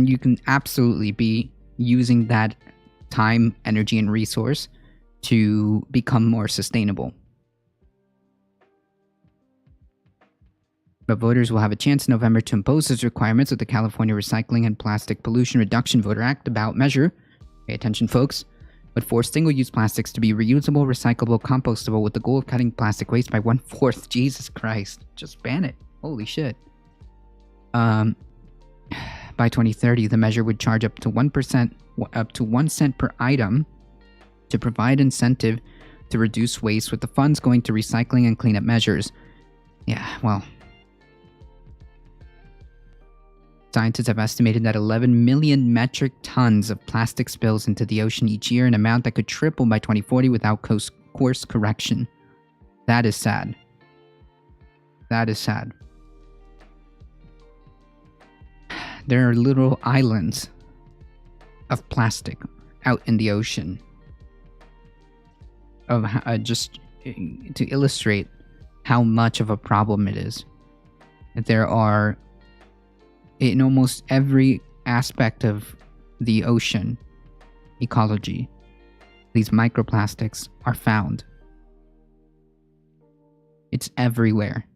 you can absolutely be using that time, energy, and resource to become more sustainable. But voters will have a chance in November to impose those requirements of the California Recycling and Plastic Pollution Reduction Voter Act ballot measure. Pay attention, folks. Would force single-use plastics to be reusable, recyclable, compostable with the goal of cutting plastic waste by 1/4. Jesus Christ. Just ban it. Holy shit. By 2030, the measure would charge up to 1 cent per item to provide incentive to reduce waste, with the funds going to recycling and cleanup measures. Yeah, well, scientists have estimated that 11 million metric tons of plastic spills into the ocean each year, an amount that could triple by 2040 without course correction. That is sad. That is sad. There are little islands of plastic out in the ocean. Of just to illustrate how much of a problem it is. There are, in almost every aspect of the ocean ecology, these microplastics are found. It's everywhere.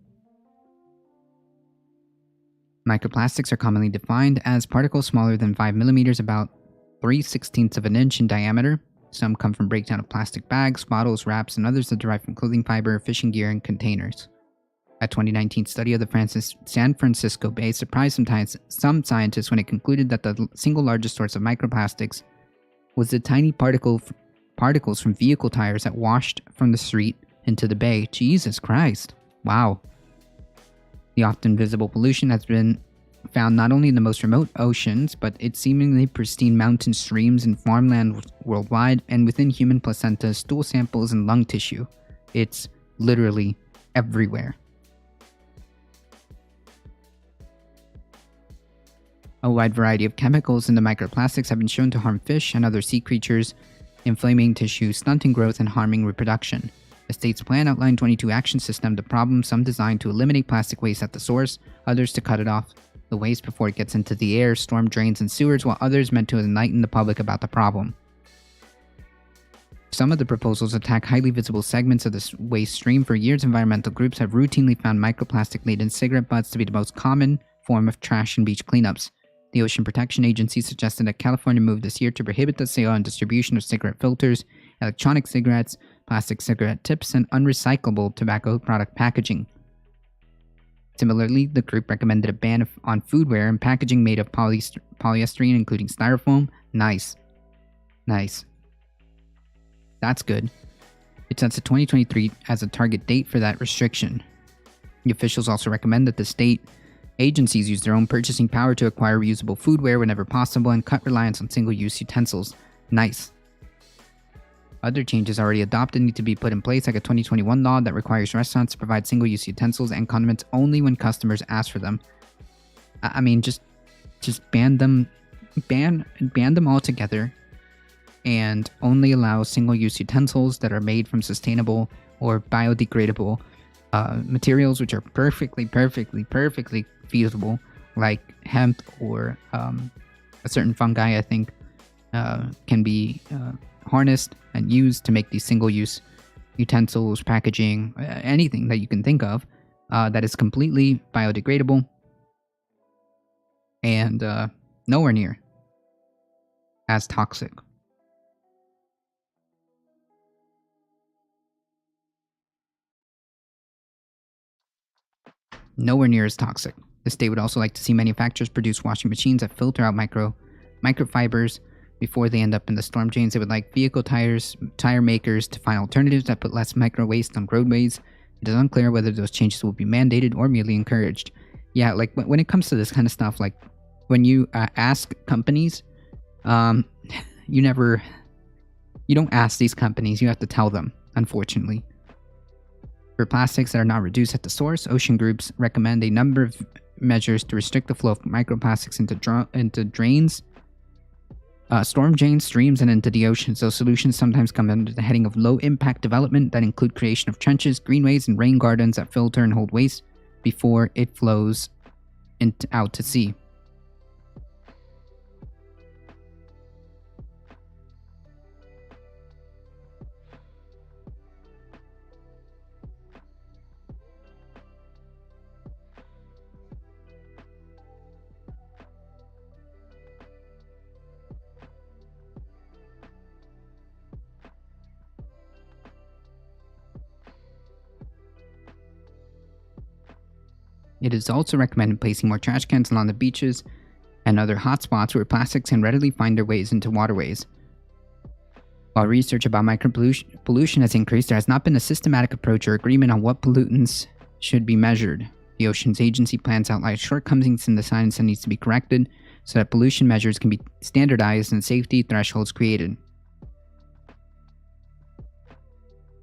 Microplastics are commonly defined as particles smaller than 5 millimeters, about 3/16 of an inch in diameter. Some come from breakdown of plastic bags, bottles, wraps, and others are derived from clothing fiber, fishing gear, and containers. A 2019 study of the San Francisco Bay surprised some scientists when it concluded that the single largest source of microplastics was the tiny particles from vehicle tires that washed from the street into the bay. Jesus Christ. Wow. The often visible pollution has been found not only in the most remote oceans, but its seemingly pristine mountain streams and farmland worldwide, and within human placenta, stool samples, and lung tissue. It's literally everywhere. A wide variety of chemicals in the microplastics have been shown to harm fish and other sea creatures, inflaming tissue, stunting growth, and harming reproduction. The state's plan outlined 22 action systems to problem, some designed to eliminate plastic waste at the source, others to cut it off the waste before it gets into the air, storm drains, and sewers, while others meant to enlighten the public about the problem. Some of the proposals attack highly visible segments of the waste stream. For years, environmental groups have routinely found microplastic-laden cigarette butts to be the most common form of trash in beach cleanups. The Ocean Protection Agency suggested that California move this year to prohibit the sale and distribution of cigarette filters, electronic cigarettes, plastic cigarette tips, and unrecyclable tobacco product packaging. Similarly, the group recommended a ban on foodware and packaging made of polyester, including styrofoam. Nice. That's good. It sets 2023 as a target date for that restriction. The officials also recommend that the state agencies use their own purchasing power to acquire reusable foodware whenever possible and cut reliance on single-use utensils. Nice. Other changes already adopted need to be put in place, like a 2021 law that requires restaurants to provide single-use utensils and condiments only when customers ask for them. I mean, just ban them altogether, and only allow single-use utensils that are made from sustainable or biodegradable materials, which are perfectly feasible, like hemp or a certain fungi, I think, can be harnessed and used to make these single-use utensils, packaging, anything that you can think of that is completely biodegradable and nowhere near as toxic. Nowhere near as toxic. The state would also like to see manufacturers produce washing machines that filter out microfibers before they end up in the storm drains. They would like vehicle tire makers to find alternatives that put less micro waste on roadways. It is unclear whether those changes will be mandated or merely encouraged. Yeah, like when it comes to this kind of stuff, like when you ask companies, you don't ask these companies, you have to tell them, unfortunately. For plastics that are not reduced at the source, ocean groups recommend a number of measures to restrict the flow of microplastics into drains, storm drains, streams, and into the oceans. Those solutions sometimes come under the heading of low-impact development that include creation of trenches, greenways, and rain gardens that filter and hold waste before it flows out to sea. It is also recommended placing more trash cans along the beaches and other hotspots where plastics can readily find their ways into waterways. While research about micropollution has increased, there has not been a systematic approach or agreement on what pollutants should be measured. The Oceans Agency plans outline shortcomings in the science that needs to be corrected so that pollution measures can be standardized and safety thresholds created.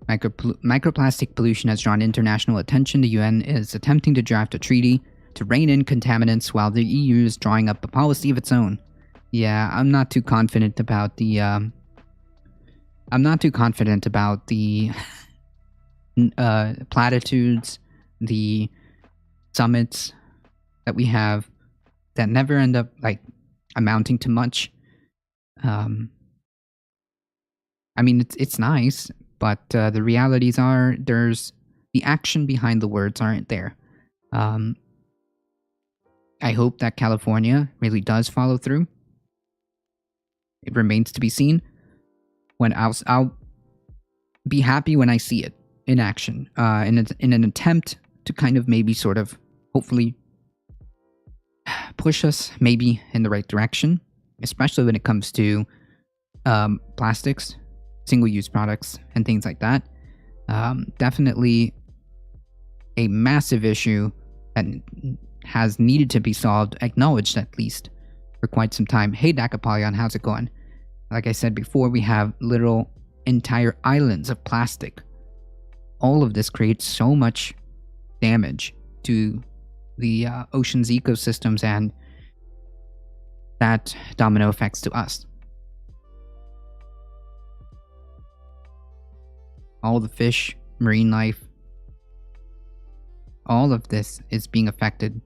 Microplastic pollution has drawn international attention. The UN is attempting to draft a treaty to rein in contaminants while the EU is drawing up a policy of its own. Yeah, I'm not too confident about the platitudes, the summits that we have that never end up like amounting to much. I mean, it's nice. But the realities are, there's the action behind the words aren't there. I hope that California really does follow through. It remains to be seen. When I'll be happy when I see it in action, in an attempt to kind of maybe sort of hopefully push us maybe in the right direction, especially when it comes to plastics, single-use products, and things like that. Definitely a massive issue that has needed to be solved, acknowledged at least, for quite some time. Hey, Dakapolion, how's it going? Like I said before, we have literal entire islands of plastic. All of this creates so much damage to the ocean's ecosystems, and that domino effects to us. All the fish, marine life, all of this is being affected.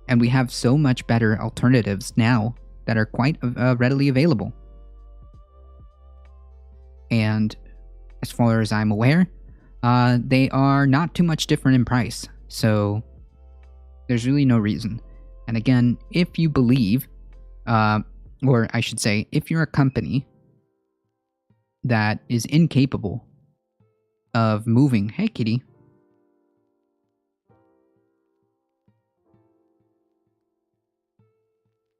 And we have so much better alternatives now that are quite readily available. And as far as I'm aware, they are not too much different in price. So there's really no reason. And again, if you believe, or I should say, if you're a company that is incapable of moving, hey kitty,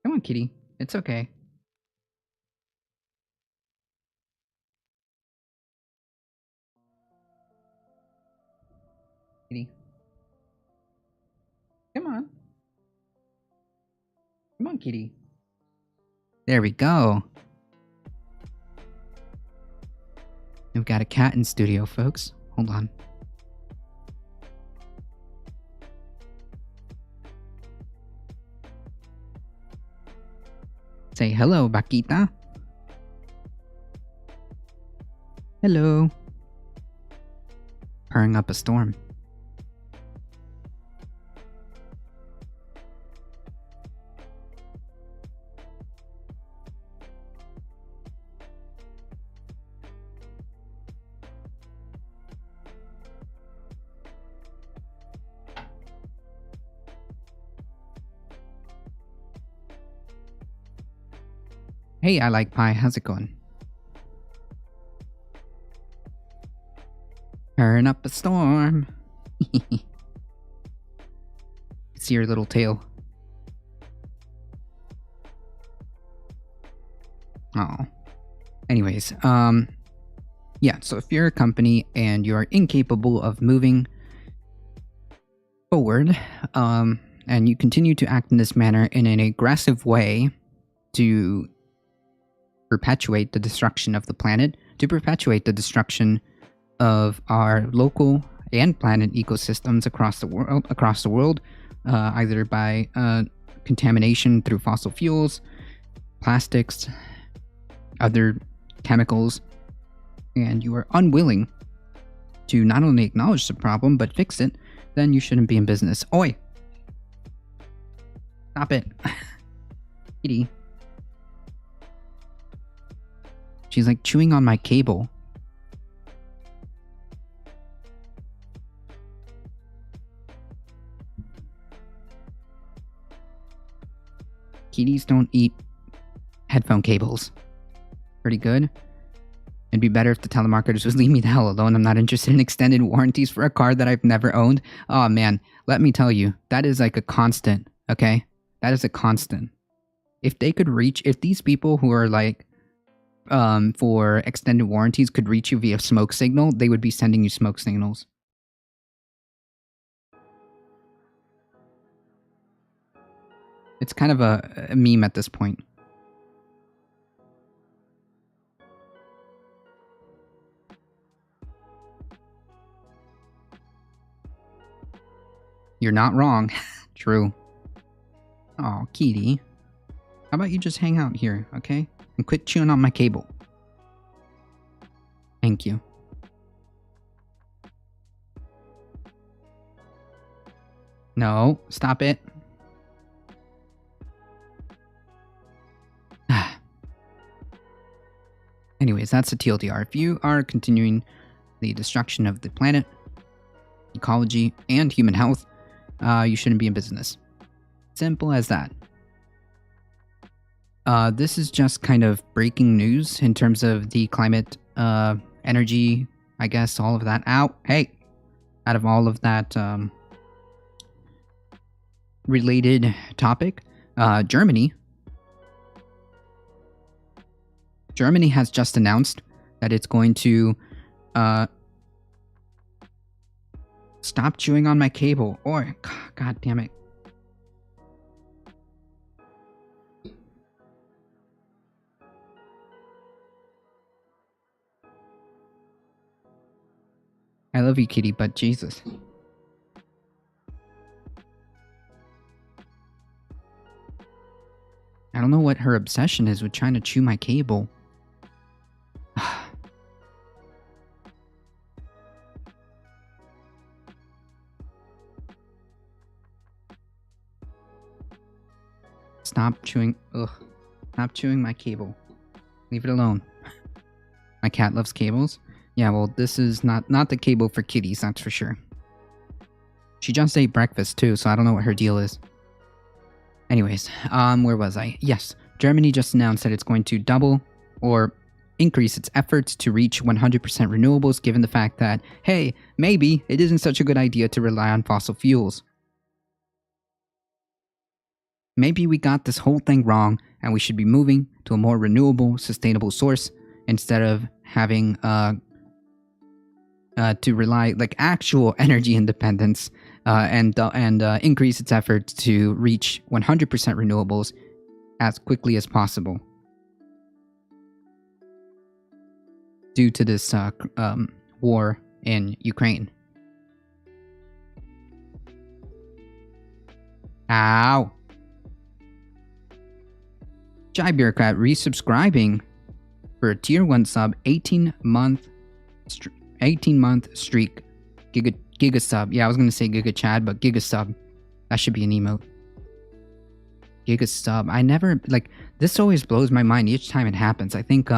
come on kitty, it's okay. Kitty, come on. Come on, kitty. There we go. We've got a cat in studio, folks. Hold on. Say hello, Bakita. Hello. Purring up a storm. Hey, I like pie. How's it going? Turn up a storm. See your little tail. Oh. Anyways, yeah, so if you're a company and you're incapable of moving forward, and you continue to act in this manner in an aggressive way to perpetuate the destruction of the planet, to perpetuate the destruction of our local and planet ecosystems across the world, either by contamination through fossil fuels, plastics, other chemicals, and you are unwilling to not only acknowledge the problem but fix it, then you shouldn't be in business. Oi! Stop it. Kitty. She's like chewing on my cable. Kitties don't eat headphone cables. Pretty good. It'd be better if the telemarketers would leave me the hell alone. I'm not interested in extended warranties for a car that I've never owned. Oh man, let me tell you, that is like a constant, okay? That is a constant. If they could reach, if these people who are like, for extended warranties could reach you via smoke signal, they would be sending you smoke signals. It's kind of a meme at this point. You're not wrong. True. Oh, Kitty. How about you just hang out here, okay? And quit chewing on my cable. Thank you. No, stop it. Anyways, that's a TLDR. If you are continuing the destruction of the planet, ecology, and human health, you shouldn't be in business. Simple as that. This is just kind of breaking news in terms of the climate, energy, I guess, all of that. Out of all of that related topic, Germany has just announced that it's going to stop chewing on my cable. Or, god damn it. I love you, kitty, but Jesus. I don't know what her obsession is with trying to chew my cable. Stop chewing. Ugh. Stop chewing my cable. Leave it alone. My cat loves cables. Yeah, well, this is not the cable for kitties, that's for sure. She just ate breakfast too, so I don't know what her deal is. Anyways, where was I? Yes, Germany just announced that it's going to double or increase its efforts to reach 100% renewables, given the fact that, hey, maybe it isn't such a good idea to rely on fossil fuels. Maybe we got this whole thing wrong, and we should be moving to a more renewable, sustainable source instead of having to rely like actual energy independence and increase its efforts to reach 100% renewables as quickly as possible. Due to this war in Ukraine. Ow! Jai Bureaucrat resubscribing for a tier 1 sub, 18-month streak. Giga sub. Yeah, I was gonna say Giga Chad, but Giga sub. That should be an emote. Giga sub. I never, like, this always blows my mind each time it happens. I think,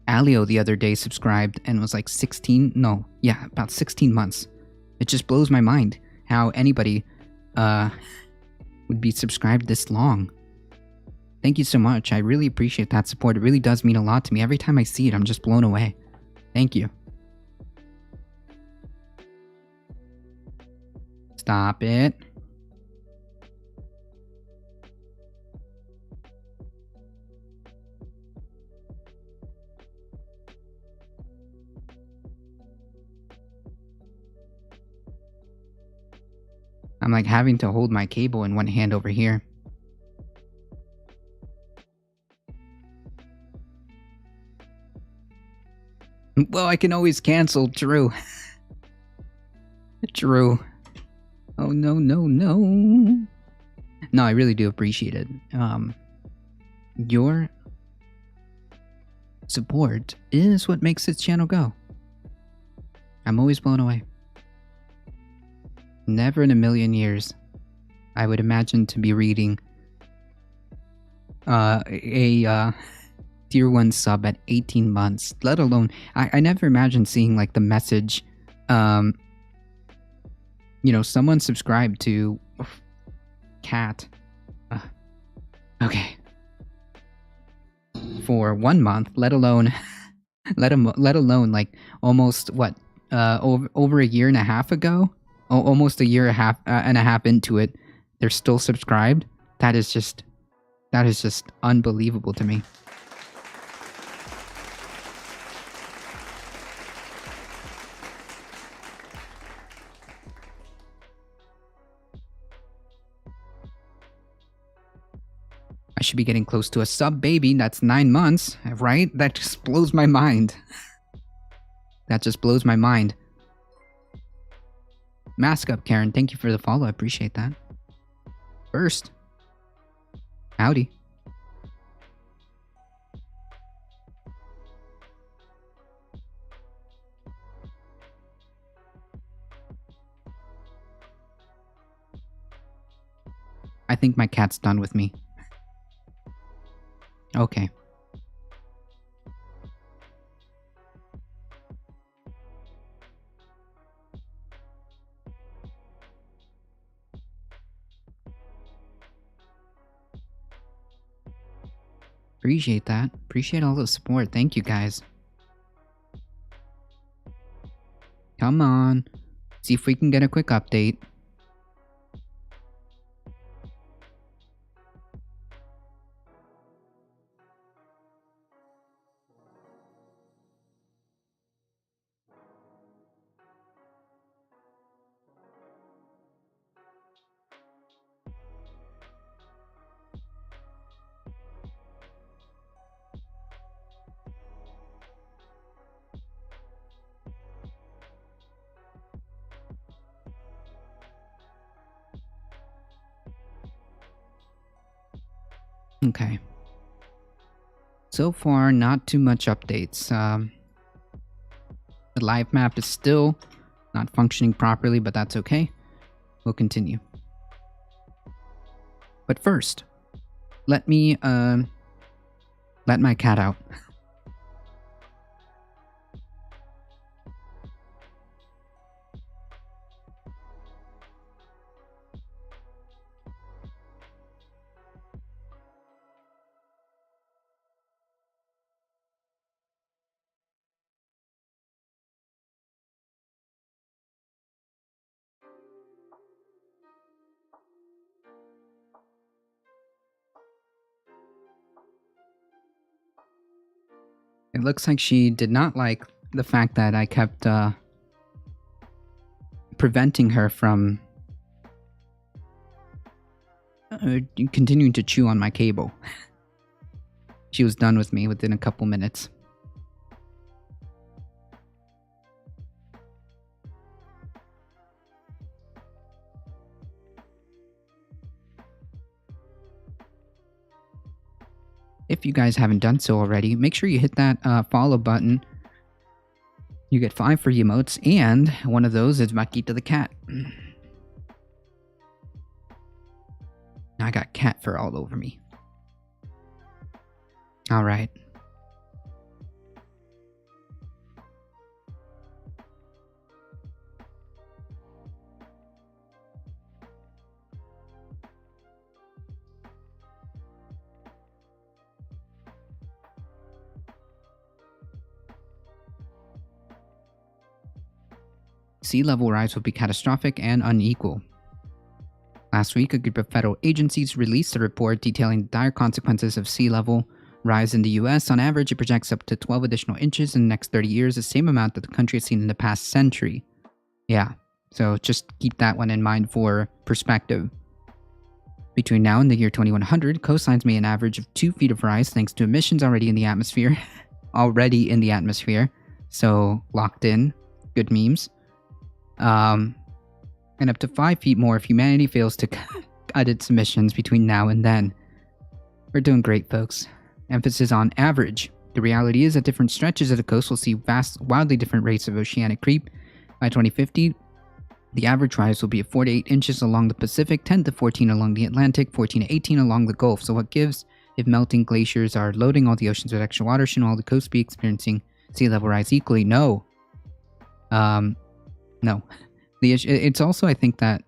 Alio the other day subscribed and was like about 16 months. It just blows my mind how anybody, would be subscribed this long. Thank you so much. I really appreciate that support. It really does mean a lot to me. Every time I see it, I'm just blown away. Thank you. Stop it. I'm like having to hold my cable in one hand over here. Well, I can always cancel. True. True. Oh, no. No, I really do appreciate it. Your support is what makes this channel go. I'm always blown away. Never in a million years I would imagine to be reading a tier 1 sub at 18 months, let alone I never imagined seeing like the message someone subscribed to cat okay for 1 month, let alone like almost over a year and a half ago, almost a year and a half into it, they're still subscribed. That is just unbelievable to me. I should be getting close to a sub baby. That's 9 months, right? That just blows my mind. That just blows my mind. Mask up, Karen. Thank you for the follow. I appreciate that. First. Howdy. I think my cat's done with me. Okay. Appreciate that. Appreciate all the support. Thank you, guys. Come on. See if we can get a quick update. Okay. So far, not too much updates. The live map is still not functioning properly, but that's okay. We'll continue. But first, let me let my cat out. It looks like she did not like the fact that I kept preventing her from continuing to chew on my cable. She was done with me within a couple minutes. If you guys haven't done so already, make sure you hit that follow button. You get 5 free emotes, and one of those is Makita the cat. I got cat fur all over me. Alright. Sea level rise will be catastrophic and unequal. Last week, a group of federal agencies released a report detailing the dire consequences of sea level rise in the US. On average, it projects up to 12 additional inches in the next 30 years, the same amount that the country has seen in the past century. Yeah, so just keep that one in mind for perspective. Between now and the year 2100, coastlines may an average of 2 feet of rise thanks to emissions already in the atmosphere. So locked in. Good memes. And up to 5 feet more if humanity fails to cut its emissions between now and then. We're doing great, folks. Emphasis on average. The reality is that different stretches of the coast will see wildly different rates of oceanic creep. By 2050, the average rise will be 4 to 8 inches along the Pacific, 10 to 14 along the Atlantic, 14 to 18 along the Gulf. So what gives if melting glaciers are loading all the oceans with extra water? Shouldn't all the coasts be experiencing sea level rise equally? No. No. The issue, it's also, I think, that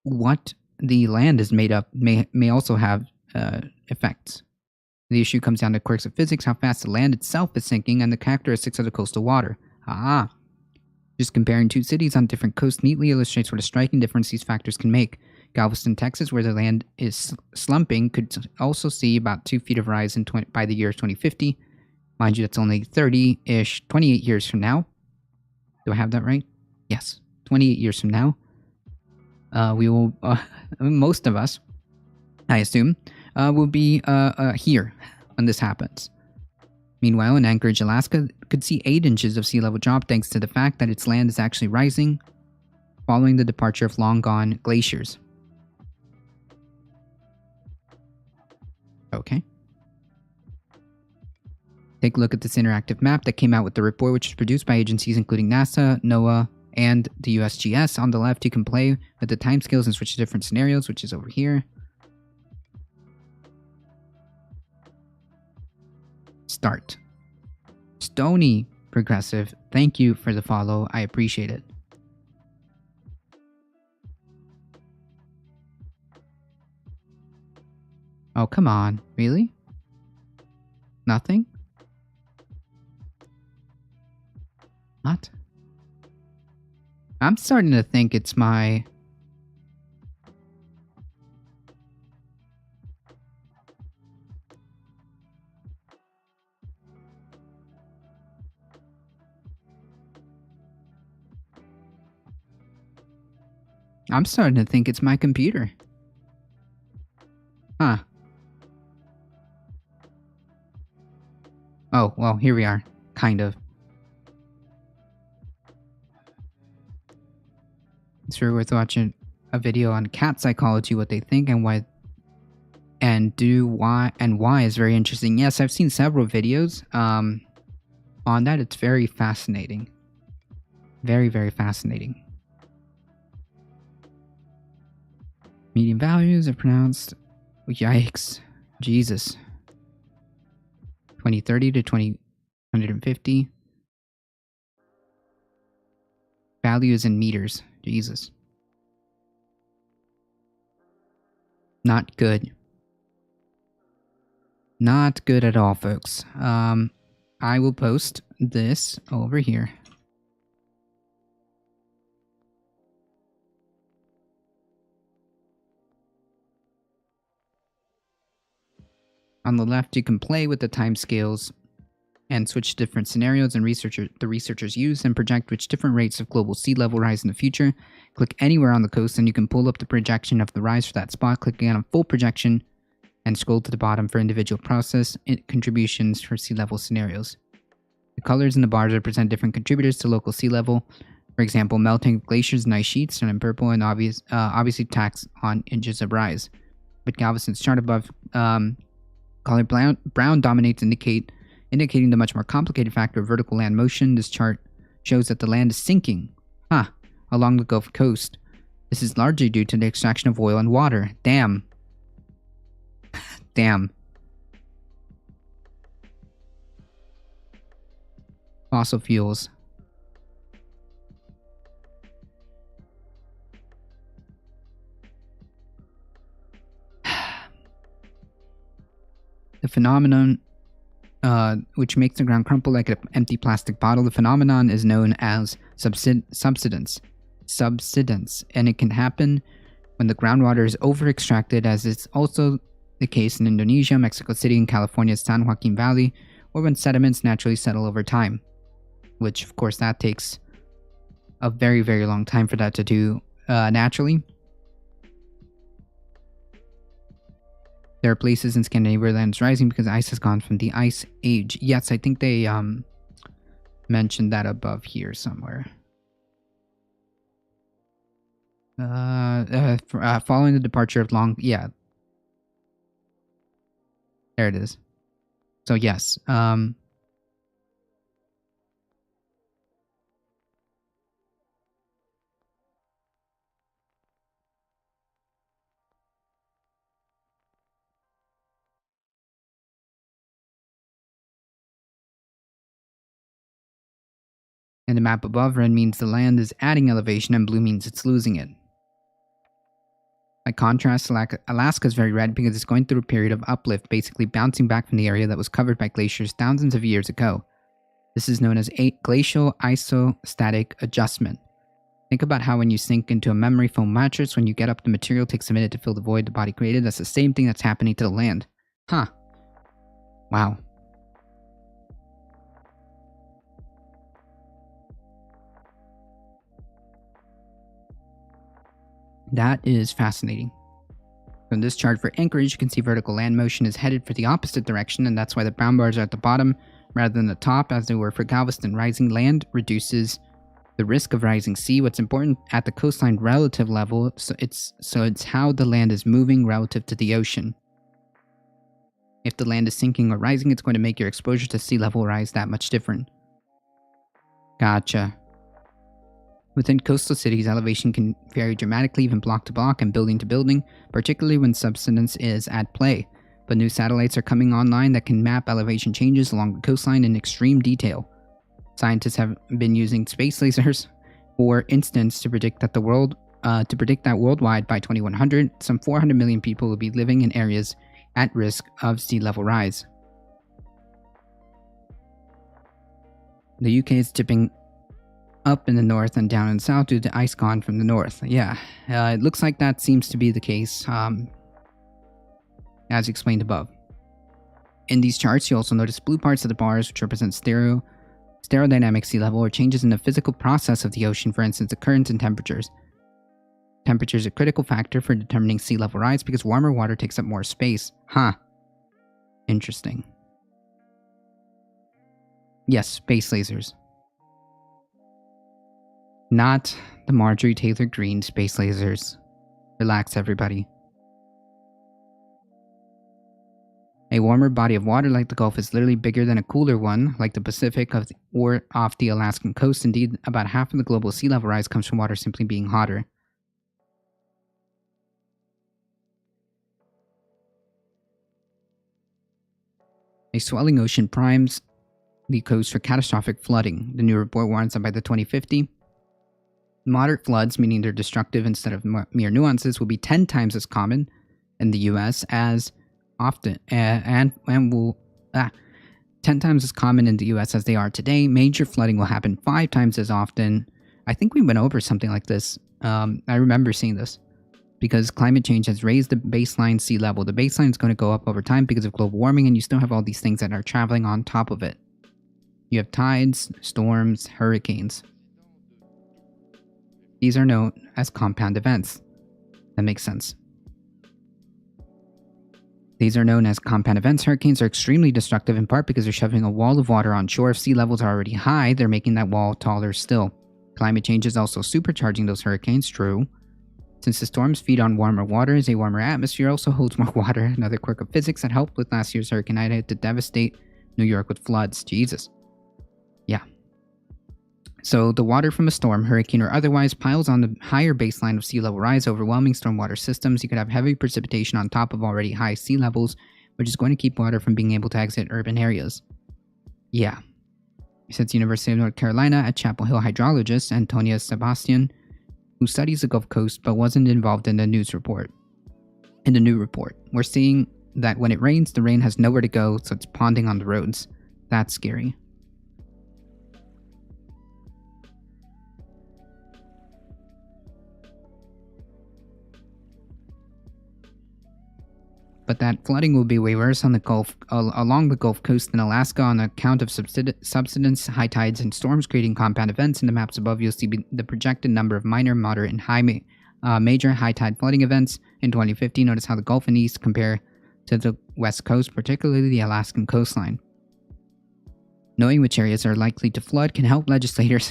what the land is made up may also have effects. The issue comes down to quirks of physics, how fast the land itself is sinking, and the characteristics of the coastal water. Just comparing two cities on different coasts neatly illustrates what a striking difference these factors can make. Galveston, Texas, where the land is slumping, could also see about 2 feet of rise by the year 2050. Mind you, that's only 30-ish, 28 years from now. Do I have that right? Yes. 28 years from now, we will, most of us, I assume, will be here when this happens. Meanwhile, in Anchorage, Alaska could see 8 inches of sea level drop thanks to the fact that its land is actually rising following the departure of long-gone glaciers. Okay. Take a look at this interactive map that came out with the report, which was produced by agencies including NASA, NOAA, and the USGS. On the left, you can play with the timescales and switch to different scenarios, which is over here. Start. Stony Progressive, thank you for the follow. I appreciate it. Oh, come on. Really? Nothing? What? I'm starting to think it's my... I'm starting to think it's my computer. Huh. Oh, well, here we are. Kind of. It's really worth watching a video on cat psychology, what they think and why why is very interesting. Yes, I've seen several videos on that. It's very fascinating. Very, very fascinating. Median values are pronounced. Yikes. Jesus. 2030 to 2150. Values in meters. Jesus. Not good. Not good at all, folks. I will post this over here. On the left, you can play with the timescales and switch different scenarios and the researchers use and project which different rates of global sea level rise in the future. Click anywhere on the coast and you can pull up the projection of the rise for that spot, clicking on a full projection and scroll to the bottom for individual process contributions for sea level scenarios. The colors in the bars represent different contributors to local sea level. For example, melting of glaciers and ice sheets are in purple and obviously tax on inches of rise. But Galveston's chart above color brown dominates, indicating the much more complicated factor of vertical land motion. This chart shows that the land is sinking along the Gulf Coast. This is largely due to the extraction of oil and water. Damn. Damn. Fossil fuels. The phenomenon which makes the ground crumple like an empty plastic bottle. The phenomenon is known as subsidence, and it can happen when the groundwater is over-extracted, as is also the case in Indonesia, Mexico City, and California's San Joaquin Valley, or when sediments naturally settle over time, which, of course, that takes a very, very long time for that to do naturally. There are places in Scandinavia where land is rising because ice has gone from the ice age. Yes, I think they mentioned that above here somewhere. Following the departure of long... Yeah. There it is. So yes. In the map above, red means the land is adding elevation and blue means it's losing it. By contrast, Alaska is very red because it's going through a period of uplift, basically bouncing back from the area that was covered by glaciers thousands of years ago. This is known as a glacial isostatic adjustment. Think about how when you sink into a memory foam mattress, when you get up, the material takes a minute to fill the void the body created. That's the same thing that's happening to the land. Huh. Wow. That is fascinating. From this chart for Anchorage, you can see vertical land motion is headed for the opposite direction, and that's why the brown bars are at the bottom rather than the top, as they were for Galveston. Rising land reduces the risk of rising sea. What's important at the coastline relative level, so it's how the land is moving relative to the ocean. If the land is sinking or rising, it's going to make your exposure to sea level rise that much different. Gotcha. Within coastal cities, elevation can vary dramatically, even block to block and building to building, particularly when subsidence is at play. But new satellites are coming online that can map elevation changes along the coastline in extreme detail. Scientists have been using space lasers, for instance, to predict that worldwide by 2100, some 400 million people will be living in areas at risk of sea level rise. The UK is tipping up in the north and down in the south due to ice gone from the north. Yeah, it looks like that seems to be the case, as explained above. In these charts, you also notice blue parts of the bars, which represent stereodynamic sea level, or changes in the physical process of the ocean, for instance, the currents and temperatures. Temperature is a critical factor for determining sea level rise because warmer water takes up more space. Huh. Interesting. Yes, space lasers. Not the Marjorie Taylor Greene space lasers. Relax, everybody. A warmer body of water like the Gulf is literally bigger than a cooler one, like the Pacific or off the Alaskan coast. Indeed, about half of the global sea level rise comes from water simply being hotter. A swelling ocean primes the coast for catastrophic flooding. The new report warns that by the 2050, moderate floods, meaning they're destructive instead of mere nuances, will be 10 times as common in the U.S. as often, and will 10 times as common in the U.S. as they are today. Major flooding will happen 5 times as often. I think we went over something like this. I remember seeing this. Because climate change has raised the baseline sea level. The baseline is going to go up over time because of global warming, and you still have all these things that are traveling on top of it. You have tides, storms, hurricanes. These are known as compound events. That makes sense. These are known as compound events. Hurricanes are extremely destructive in part because they're shoving a wall of water on shore. If sea levels are already high, they're making that wall taller still. Climate change is also supercharging those hurricanes, true. Since the storms feed on warmer waters, a warmer atmosphere also holds more water. Another quirk of physics that helped with last year's Hurricane Ida to devastate New York with floods. Jesus. Yeah. So the water from a storm, hurricane or otherwise, piles on the higher baseline of sea level rise, overwhelming stormwater systems. You could have heavy precipitation on top of already high sea levels, which is going to keep water from being able to exit urban areas. Yeah. Since University of North Carolina at Chapel Hill hydrologist Antonia Sebastian, who studies the Gulf Coast but wasn't involved in the news report. In the new report, we're seeing that when it rains, the rain has nowhere to go, so it's ponding on the roads. That's scary. But that flooding will be way worse on the Gulf, along the Gulf Coast than Alaska on account of subsidence, high tides, and storms creating compound events. In the maps above, you'll see the projected number of minor, moderate, and major high tide flooding events in 2050. Notice how the Gulf and East compare to the West Coast, particularly the Alaskan coastline. Knowing which areas are likely to flood can help legislators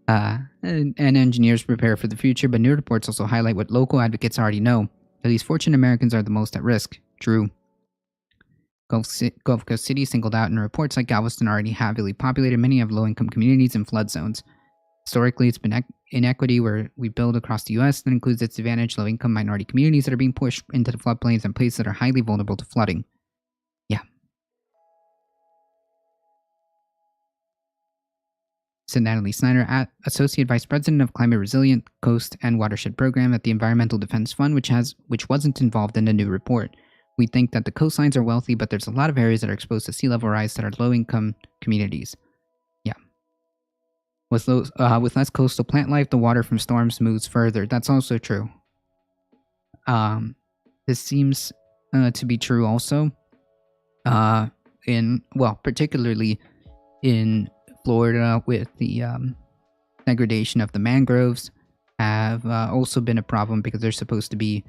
and engineers prepare for the future, but new reports also highlight what local advocates already know. At least fortunate Americans are the most at risk. True. Gulf Coast cities singled out in reports like Galveston already heavily populated. Many have low-income communities and flood zones. Historically, it's been inequity where we build across the U.S. that includes its disadvantaged low-income minority communities that are being pushed into the floodplains and places that are highly vulnerable to flooding. Yeah. Said Natalie Snyder, Associate Vice President of Climate Resilient Coast and Watershed Program at the Environmental Defense Fund, which wasn't involved in the new report. We think that the coastlines are wealthy, but there's a lot of areas that are exposed to sea level rise that are low-income communities. Yeah. With less coastal plant life, the water from storms moves further. That's also true. This seems to be true also. Particularly in Florida, with the degradation of the mangroves, have also been a problem because they're supposed to be,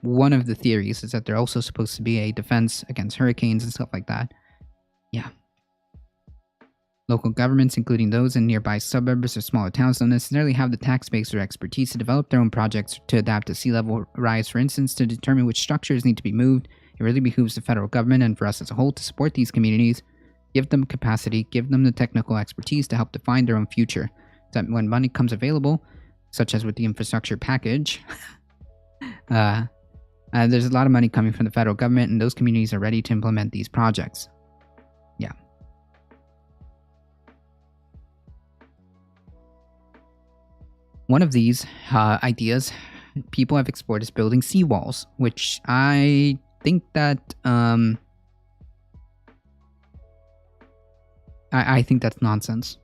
one of the theories is that they're also supposed to be a defense against hurricanes and stuff like that. Yeah. Local governments, including those in nearby suburbs or smaller towns, don't necessarily have the tax base or expertise to develop their own projects to adapt to sea level rise. For instance, to determine which structures need to be moved, it really behooves the federal government and for us as a whole to support these communities. Give them capacity, give them the technical expertise to help define their own future. So that when money comes available, such as with the infrastructure package, there's a lot of money coming from the federal government, and those communities are ready to implement these projects. Yeah. One of these ideas people have explored is building seawalls, which I think that I think that's nonsense.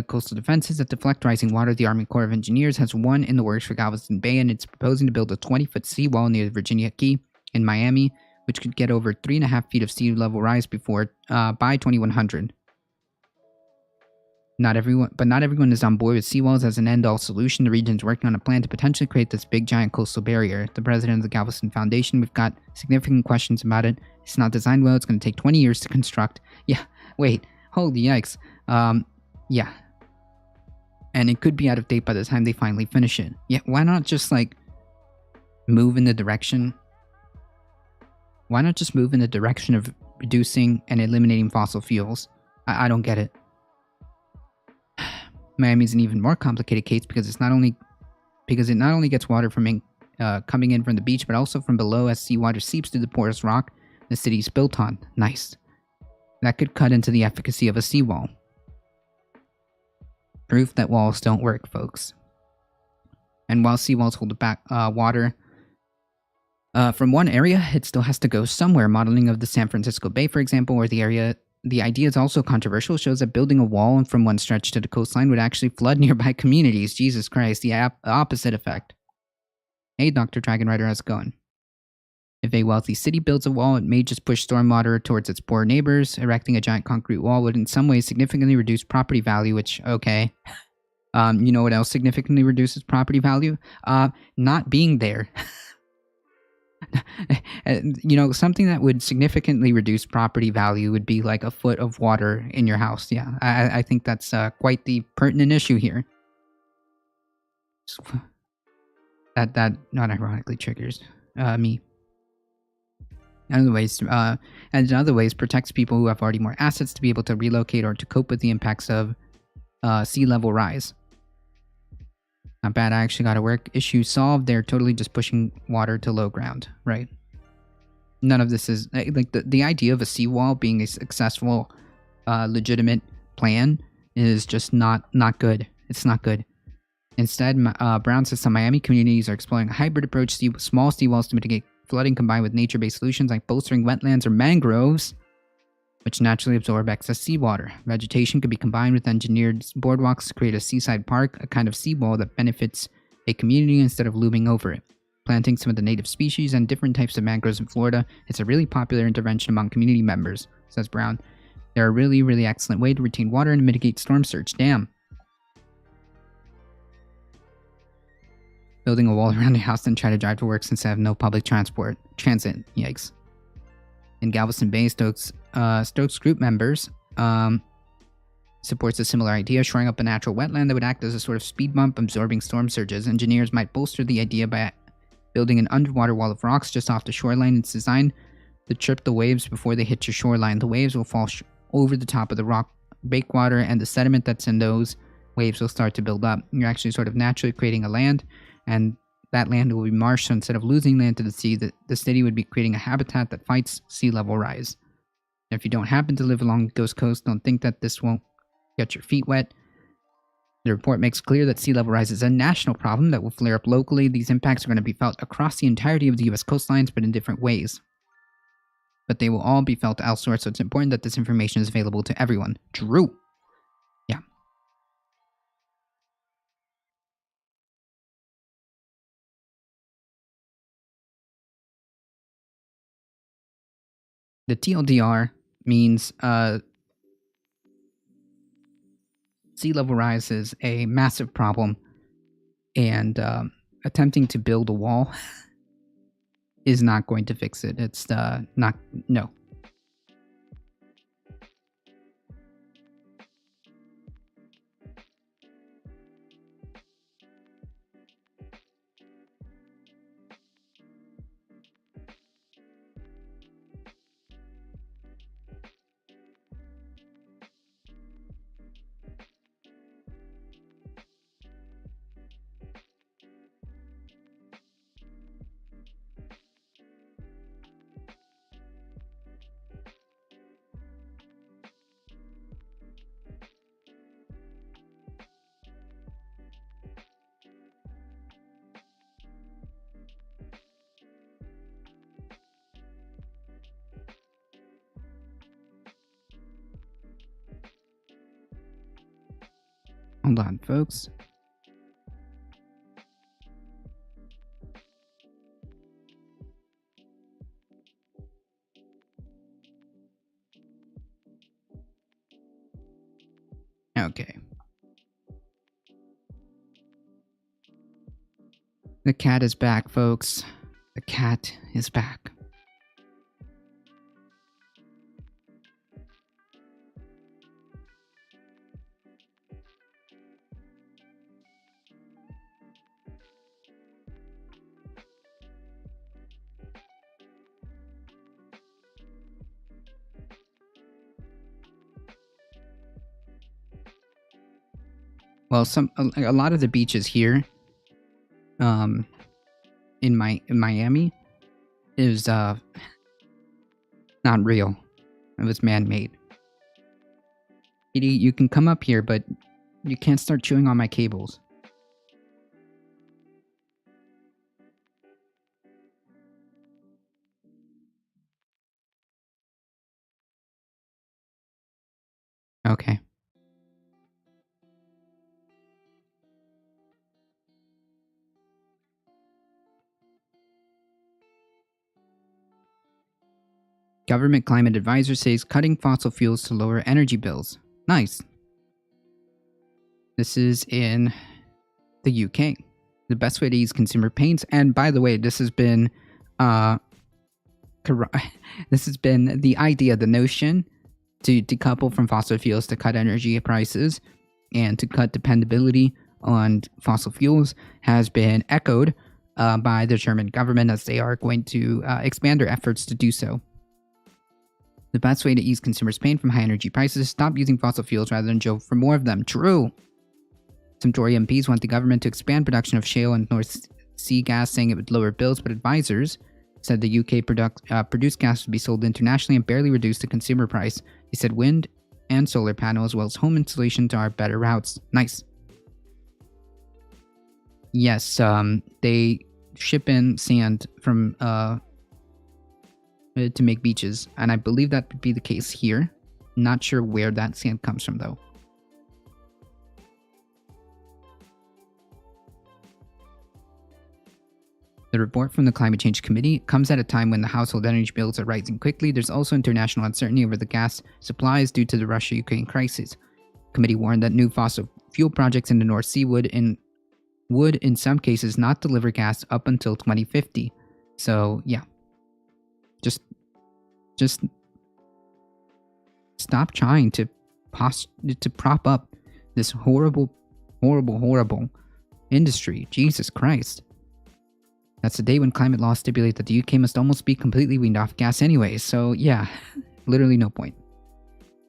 Coastal defenses that deflect rising water. The Army Corps of Engineers has one in the works for Galveston Bay, and it's proposing to build a 20-foot seawall near the Virginia Key in Miami, which could get over 3.5 feet of sea level rise by 2100. Not everyone is on board with seawalls as an end-all solution. The region is working on a plan to potentially create this big giant coastal barrier. The president of the Galveston Foundation, we've got significant questions about it. It's not designed well. It's going to take 20 years to construct. Yeah, wait, holy yikes. Yeah. And it could be out of date by the time they finally finish it. Yeah, why not just, like, move in the direction... Why not just move in the direction of reducing and eliminating fossil fuels? I don't get it. Miami's an even more complicated case because it not only gets water from coming in from the beach, but also from below as seawater seeps through the porous rock the city's built on. Nice. That could cut into the efficacy of a seawall. Proof that walls don't work, folks. And while seawalls hold back water from one area, it still has to go somewhere. Modeling of the San Francisco Bay, for example, or the idea is also controversial, shows that building a wall from one stretch to the coastline would actually flood nearby communities. Jesus Christ, the opposite effect. Hey, Dr. Dragonrider, how's it going? If a wealthy city builds a wall, it may just push stormwater towards its poor neighbors. Erecting a giant concrete wall would in some ways significantly reduce property value, which, okay. You know what else significantly reduces property value? Not being there. You know, something that would significantly reduce property value would be like a foot of water in your house. Yeah, I think that's quite the pertinent issue here. That not ironically triggers me. In other ways, protects people who have already more assets to be able to relocate or to cope with the impacts of sea level rise. Not bad, I actually got a work issue solved. They're totally just pushing water to low ground, right? None of this is... Like, the idea of a seawall being a successful, legitimate plan is just not good. It's not good. Instead, Brown says some Miami communities are exploring a hybrid approach, small seawalls to mitigate flooding combined with nature-based solutions like bolstering wetlands or mangroves, which naturally absorb excess seawater. Vegetation could be combined with engineered boardwalks to create a seaside park, a kind of seawall that benefits a community instead of looming over it. Planting some of the native species and different types of mangroves in Florida, it's a really popular intervention among community members, says Brown. They're a really, really excellent way to retain water and mitigate storm surge. Damn. Building a wall around a house and try to drive to work since I have no public transit. Yikes. In Galveston Bay, Stokes group members supports a similar idea, shoring up a natural wetland that would act as a sort of speed bump, absorbing storm surges. Engineers might bolster the idea by building an underwater wall of rocks just off the shoreline. It's designed to trip the waves before they hit your shoreline. The waves will fall over the top of the rock breakwater, and the sediment that's in those waves will start to build up. You're actually sort of naturally creating a land, and that land will be marsh, so instead of losing land to the sea, the city would be creating a habitat that fights sea level rise. And if you don't happen to live along the Ghost Coast, don't think that this won't get your feet wet. The report makes clear that sea level rise is a national problem that will flare up locally. These impacts are going to be felt across the entirety of the U.S. coastlines, but in different ways. But they will all be felt elsewhere, so it's important that this information is available to everyone. True. Yeah. The TLDR means sea level rise is a massive problem, and attempting to build a wall is not going to fix it. It's no. Hold on, folks. Okay. The cat is back, folks. The cat is back. Well, a lot of the beaches here, in Miami, is not real. It was man-made. You can come up here, but you can't start chewing on my cables. Okay. Government climate advisor says cutting fossil fuels to lower energy bills. Nice. This is in the UK. The best way to ease consumer pains. And by the way, this has been the idea, the notion to decouple from fossil fuels to cut energy prices and to cut dependability on fossil fuels has been echoed by the German government, as they are going to expand their efforts to do so. The best way to ease consumers' pain from high energy prices is stop using fossil fuels rather than drill for more of them. True. Some Tory MPs want the government to expand production of shale and North Sea gas, saying it would lower bills, but advisors said the UK produced gas would be sold internationally and barely reduce the consumer price. They said wind and solar panels, as well as home installations, are better routes. Nice. Yes, they ship in sand from to make beaches, and I believe that would be the case here. Not sure where that sand comes from, though. The report from the Climate Change Committee comes at a time when the household energy bills are rising quickly. There's also international uncertainty over the gas supplies due to the Russia-Ukraine crisis. The committee warned that new fossil fuel projects in the North Sea would in some cases not deliver gas up until 2050. So, yeah. Just stop trying to prop up this horrible industry. Jesus Christ. That's the day when climate laws stipulate that the UK must almost be completely weaned off gas anyway, so yeah, literally no point.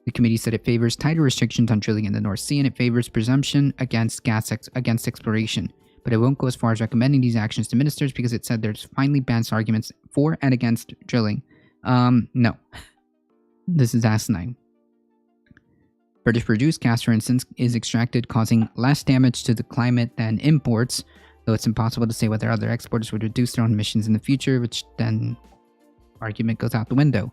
The committee said it favors tighter restrictions on drilling in the North Sea and it favors presumption against exploration, but it won't go as far as recommending these actions to ministers because it said there's finally balanced arguments for and against drilling. No. This is asinine. British produced gas, for instance, is extracted, causing less damage to the climate than imports, though it's impossible to say whether other exporters would reduce their own emissions in the future, which then argument goes out the window.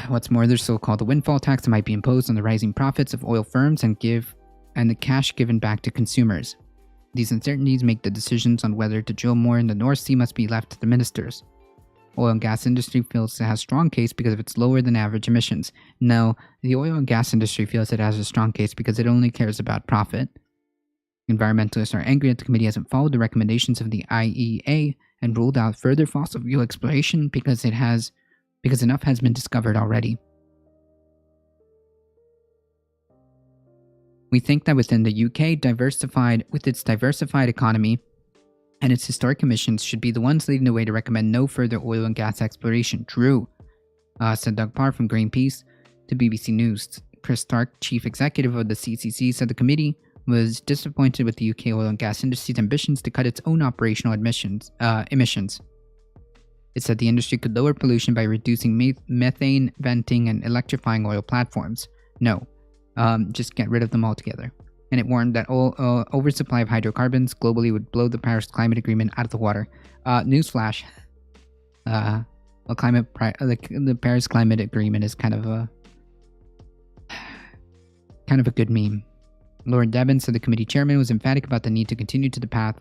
What's more, there's so-called a windfall tax that might be imposed on the rising profits of oil firms and the cash given back to consumers. These uncertainties make the decisions on whether to drill more in the North Sea must be left to the ministers. Oil and gas industry feels it has a strong case because of its lower than average emissions. No, the oil and gas industry feels it has a strong case because it only cares about profit. Environmentalists are angry that the committee hasn't followed the recommendations of the IEA and ruled out further fossil fuel exploration because enough has been discovered already. We think that within the UK, with its diversified economy and its historic emissions, should be the ones leading the way to recommend no further oil and gas exploration. True, said Doug Parr from Greenpeace to BBC News. Chris Stark, chief executive of the CCC, said the committee was disappointed with the UK oil and gas industry's ambitions to cut its own operational emissions. It said the industry could lower pollution by reducing methane venting and electrifying oil platforms. No, just get rid of them altogether. And it warned that oversupply of hydrocarbons globally would blow the Paris Climate Agreement out of the water. Newsflash: the Paris Climate Agreement is kind of a good meme. Lord Devon said the committee chairman was emphatic about the need to continue to the path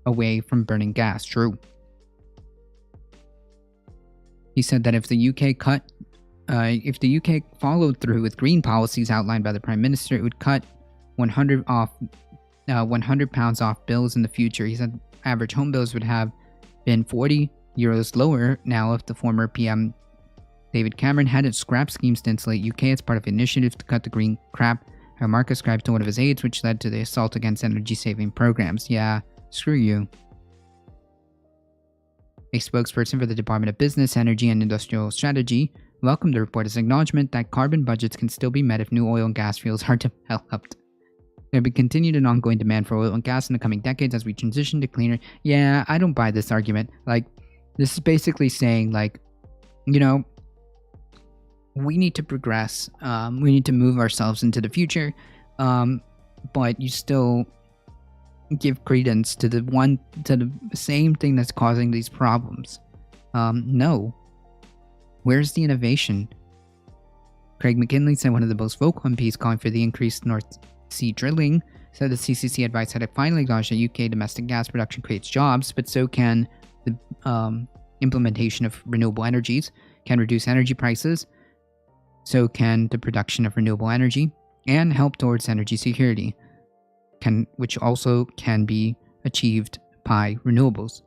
away from burning gas. True. He said that if the UK followed through with green policies outlined by the Prime Minister, it would cut 100 pounds off bills in the future. He said average home bills would have been 40 euros lower now if the former PM David Cameron hadn't scrapped schemes to insulate UK as part of an initiative to cut the green crap Mark ascribed to one of his aides, which led to the assault against energy-saving programs. Yeah, screw you. A spokesperson for the Department of Business, Energy and Industrial Strategy welcomed the report as acknowledgement that carbon budgets can still be met if new oil and gas fields are developed. There will be continued and ongoing demand for oil and gas in the coming decades as we transition to cleaner. Yeah, I don't buy this argument. Like, this is basically saying, like, you know, we need to progress. We need to move ourselves into the future. But you still give credence to the same thing that's causing these problems. No. Where's the innovation? Craig McKinley said one of the most vocal MPs calling for the increased North Sea drilling, said the CCC advice had finally acknowledged that UK domestic gas production creates jobs, but so can the implementation of renewable energies, can reduce energy prices, so can the production of renewable energy, and help towards energy security, which also can be achieved by renewables.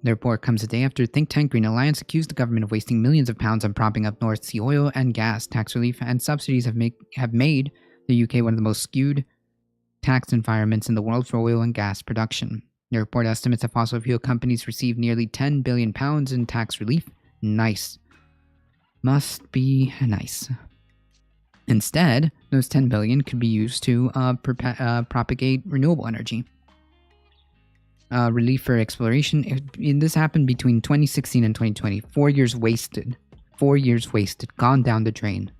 The report comes a day after think tank Green Alliance accused the government of wasting millions of pounds on propping up North Sea oil and gas. Tax relief and subsidies have made the UK one of the most skewed tax environments in the world for oil and gas production. The report estimates that fossil fuel companies received nearly £10 billion in tax relief. Nice. Must be nice. Instead, those $10 billion could be used to propagate renewable energy. Relief for exploration. This happened between 2016 and 2020. 4 years wasted. 4 years wasted. Gone down the drain.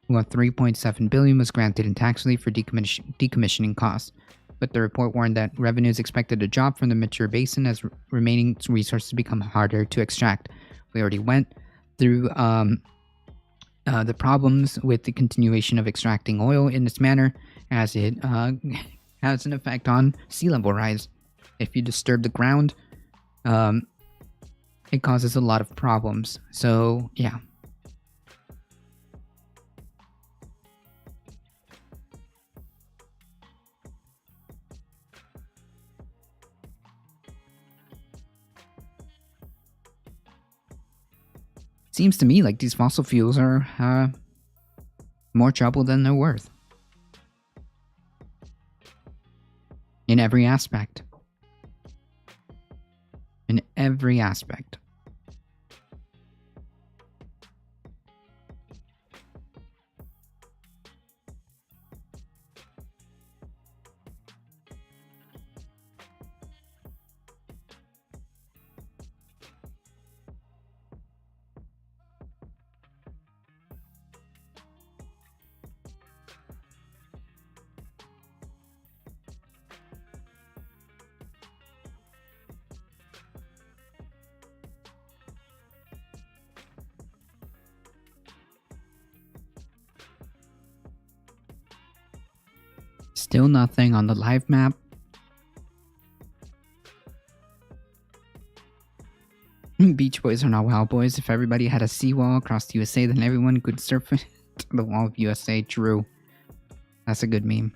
Well, $3.7 billion was granted in tax relief for decommissioning costs. But the report warned that revenue is expected to drop from the mature basin as remaining resources become harder to extract. We already went through the problems with the continuation of extracting oil in this manner, as it has an effect on sea level rise. If you disturb the ground, it causes a lot of problems. So, yeah. Seems to me like these fossil fuels are more trouble than they're worth. In every aspect. In every aspect. Still nothing on the live map. Beach Boys are not Wild Boys. If everybody had a seawall across the USA, then everyone could surf to the wall of USA. True. That's a good meme.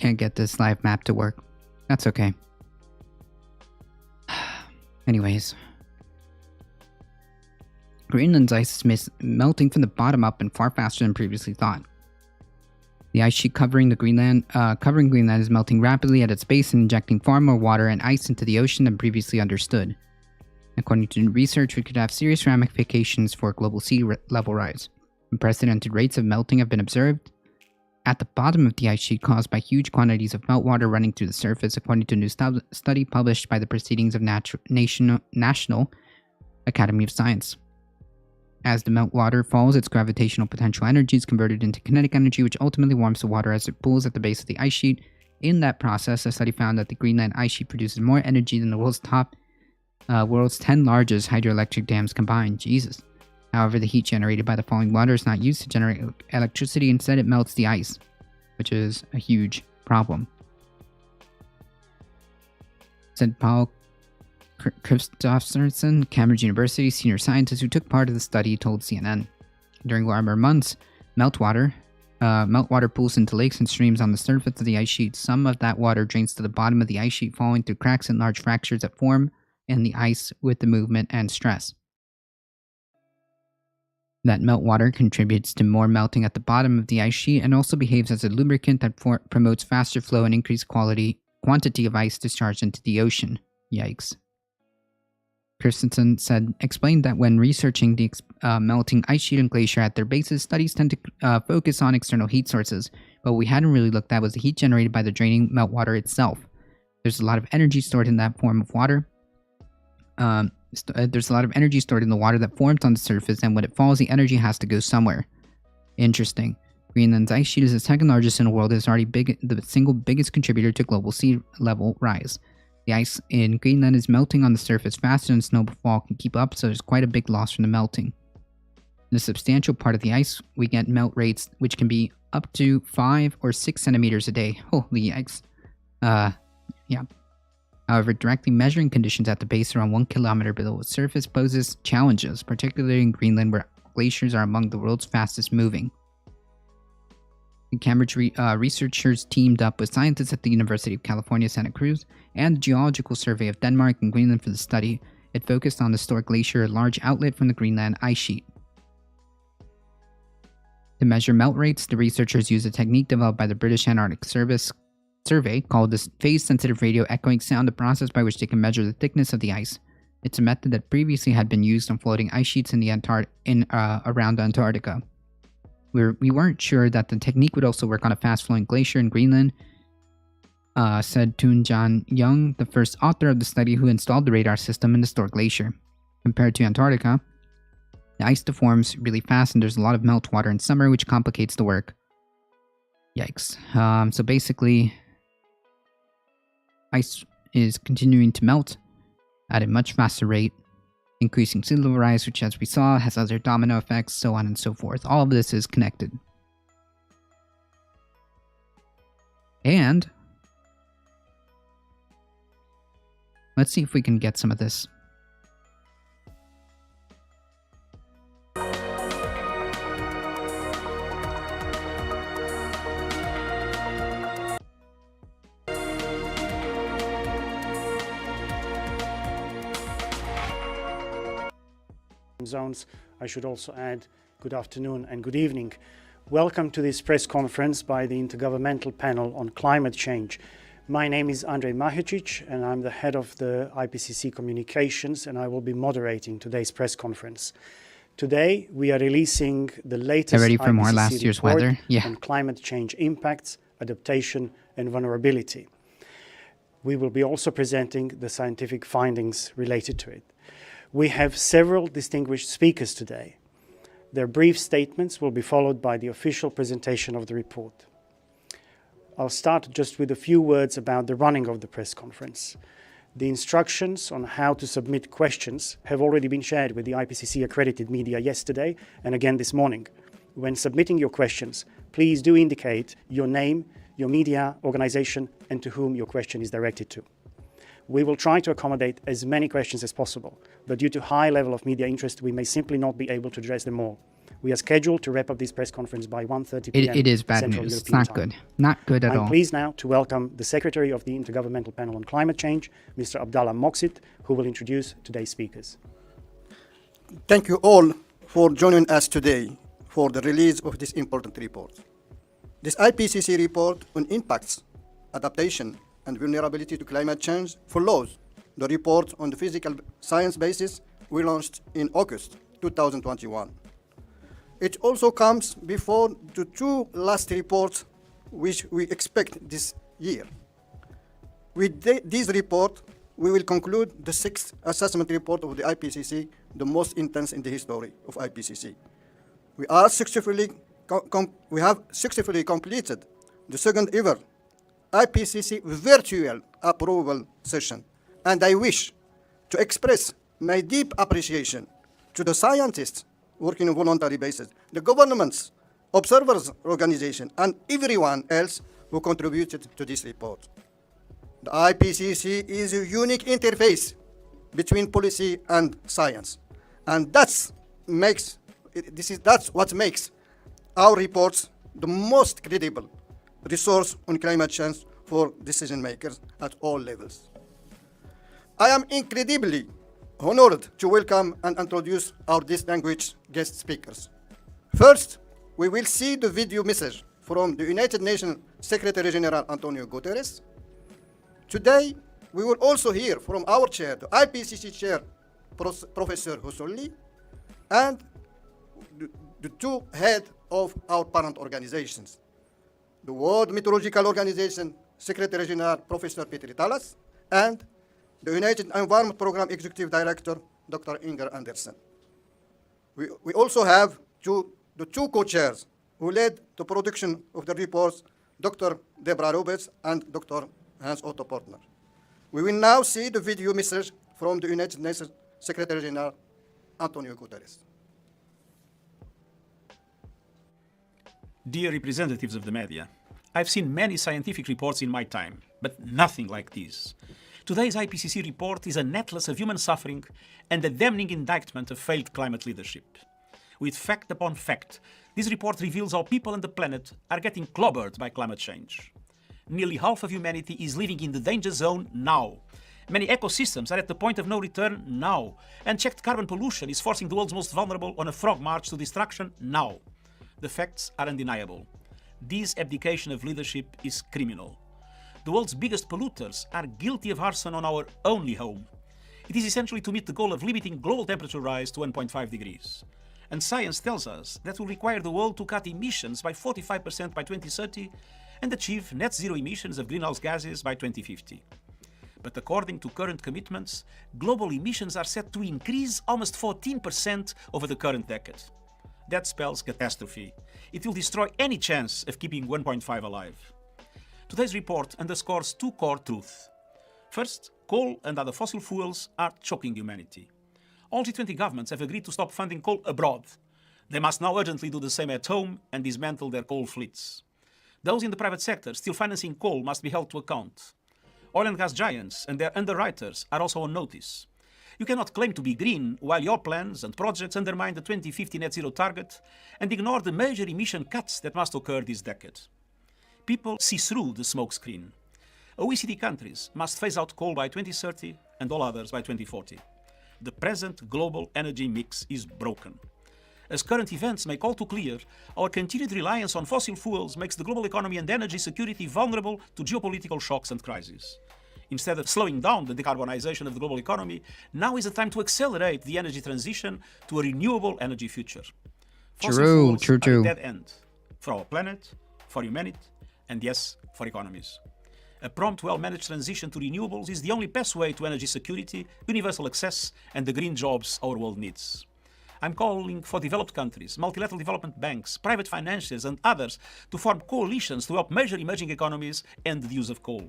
Can't get this live map to work. That's okay. Anyways. Greenland's ice is melting from the bottom up and far faster than previously thought. The ice sheet covering Greenland is melting rapidly at its base and injecting far more water and ice into the ocean than previously understood. According to research, we could have serious ramifications for global sea level rise. Unprecedented rates of melting have been observed at the bottom of the ice sheet caused by huge quantities of meltwater running through the surface, according to a new study published by the Proceedings of National Academy of Science. As the meltwater falls, its gravitational potential energy is converted into kinetic energy, which ultimately warms the water as it pools at the base of the ice sheet. In that process, a study found that the Greenland ice sheet produces more energy than the world's 10 largest hydroelectric dams combined. Jesus. However, the heat generated by the falling water is not used to generate electricity. Instead, it melts the ice, which is a huge problem. Said Paul Kristofferson, Cambridge University senior scientist who took part of the study, told CNN. During warmer months, meltwater pools into lakes and streams on the surface of the ice sheet. Some of that water drains to the bottom of the ice sheet, falling through cracks and large fractures that form in the ice with the movement and stress. That meltwater contributes to more melting at the bottom of the ice sheet and also behaves as a lubricant that promotes faster flow and increased quantity of ice discharged into the ocean. Yikes. Christensen explained that when researching the melting ice sheet and glacier at their bases, studies tend to focus on external heat sources, but what we hadn't really looked at was the heat generated by the draining meltwater itself. There's a lot of energy stored in that form of water. There's a lot of energy stored in the water that forms on the surface, and when it falls, the energy has to go somewhere. Interesting. Greenland's ice sheet is the second largest in the world and is already the single biggest contributor to global sea level rise. The ice in Greenland is melting on the surface faster than snowfall can keep up, so there's quite a big loss from the melting. In a substantial part of the ice, we get melt rates which can be up to 5 or 6 centimeters a day. Holy yikes. Yeah. However, directly measuring conditions at the base around 1 kilometer below the surface poses challenges, particularly in Greenland where glaciers are among the world's fastest moving. The Cambridge researchers teamed up with scientists at the University of California, Santa Cruz, and the Geological Survey of Denmark and Greenland for the study. It focused on the Stork Glacier, a large outlet from the Greenland ice sheet. To measure melt rates, the researchers used a technique developed by the British Antarctic Survey called the phase-sensitive radio echoing sound, a process by which they can measure the thickness of the ice. It's a method that previously had been used on floating ice sheets in around Antarctica. We weren't sure that the technique would also work on a fast-flowing glacier in Greenland, said Toon-Jan Young, the first author of the study who installed the radar system in the Stork Glacier. Compared to Antarctica, the ice deforms really fast and there's a lot of meltwater in summer, which complicates the work. Yikes. So basically, ice is continuing to melt at a much faster rate, increasing sea level rise, which as we saw has other domino effects, so on and so forth. All of this is connected. And let's see if we can get some of this. Zones. I should also add good afternoon and good evening. Welcome to this press conference by the Intergovernmental Panel on Climate Change. My name is Andrej Mahecic and I'm the head of the IPCC Communications, and I will be moderating today's press conference. Today we are releasing the latest ready for IPCC more last year's report weather? Yeah. on climate change impacts, adaptation and vulnerability. We will be also presenting the scientific findings related to it. We have several distinguished speakers today. Their brief statements will be followed by the official presentation of the report. I'll start just with a few words about the running of the press conference. The instructions on how to submit questions have already been shared with the IPCC accredited media yesterday and again this morning. When submitting your questions, please do indicate your name, your media organization, and to whom your question is directed to. We will try to accommodate as many questions as possible, but due to high level of media interest, we may simply not be able to address them all. We are scheduled to wrap up this press conference by 1:30 p.m. It is bad Central news. It's European not time. good. Not good at I'm all. pleased now to welcome the Secretary of the Intergovernmental Panel on Climate Change, Mr. Abdallah Moqsit, who will introduce today's speakers. Thank you all for joining us today for the release of this important report. This IPCC report on impacts, adaptation, and vulnerability to climate change follows the report on the physical science basis we launched in August 2021. It also comes before the two last reports which we expect this year. With this report, we will conclude the sixth assessment report of the IPCC, the most intense in the history of IPCC. We have successfully completed the second ever IPCC virtual approval session, and I wish to express my deep appreciation to the scientists working on a voluntary basis, the governments, observers organization, and everyone else who contributed to this report. The IPCC is a unique interface between policy and science, and that's what makes our reports the most credible resource on climate change for decision makers at all levels. I am incredibly honored to welcome and introduce our distinguished guest speakers. First, we will see the video message from the United Nations Secretary General Antonio Guterres. Today, we will also hear from our chair, the IPCC chair, Professor Hussolli, and the two heads of our parent organizations, the World Meteorological Organization Secretary General Professor Petri Talas, and the United Environment Programme Executive Director, Dr. Inger Andersen. We also have the two co-chairs who led the production of the reports, Dr. Deborah Roberts and Dr. Hans Otto Portner. We will now see the video message from the United Nations Secretary General Antonio Guterres. Dear representatives of the media, I've seen many scientific reports in my time, but nothing like this. Today's IPCC report is an atlas of human suffering and a damning indictment of failed climate leadership. With fact upon fact, this report reveals how people on the planet are getting clobbered by climate change. Nearly half of humanity is living in the danger zone now. Many ecosystems are at the point of no return now. Unchecked carbon pollution is forcing the world's most vulnerable on a frog march to destruction now. The facts are undeniable. This abdication of leadership is criminal. The world's biggest polluters are guilty of arson on our only home. It is essentially to meet the goal of limiting global temperature rise to 1.5 degrees. And science tells us that will require the world to cut emissions by 45% by 2030 and achieve net zero emissions of greenhouse gases by 2050. But according to current commitments, global emissions are set to increase almost 14% over the current decade. That spells catastrophe. It will destroy any chance of keeping 1.5 alive. Today's report underscores two core truths. First, coal and other fossil fuels are choking humanity. All G20 governments have agreed to stop funding coal abroad. They must now urgently do the same at home and dismantle their coal fleets. Those in the private sector still financing coal must be held to account. Oil and gas giants and their underwriters are also on notice. You cannot claim to be green while your plans and projects undermine the 2050 net zero target and ignore the major emission cuts that must occur this decade. People see through the smokescreen. OECD countries must phase out coal by 2030 and all others by 2040. The present global energy mix is broken. As current events make all too clear, our continued reliance on fossil fuels makes the global economy and energy security vulnerable to geopolitical shocks and crises. Instead of slowing down the decarbonization of the global economy, now is the time to accelerate the energy transition to a renewable energy future. Fossil fuels are a dead end for our planet, for humanity, and yes, for economies. A prompt, well-managed transition to renewables is the only pathway to energy security, universal access, and the green jobs our world needs. I'm calling for developed countries, multilateral development banks, private financiers, and others to form coalitions to help major emerging economies end the use of coal.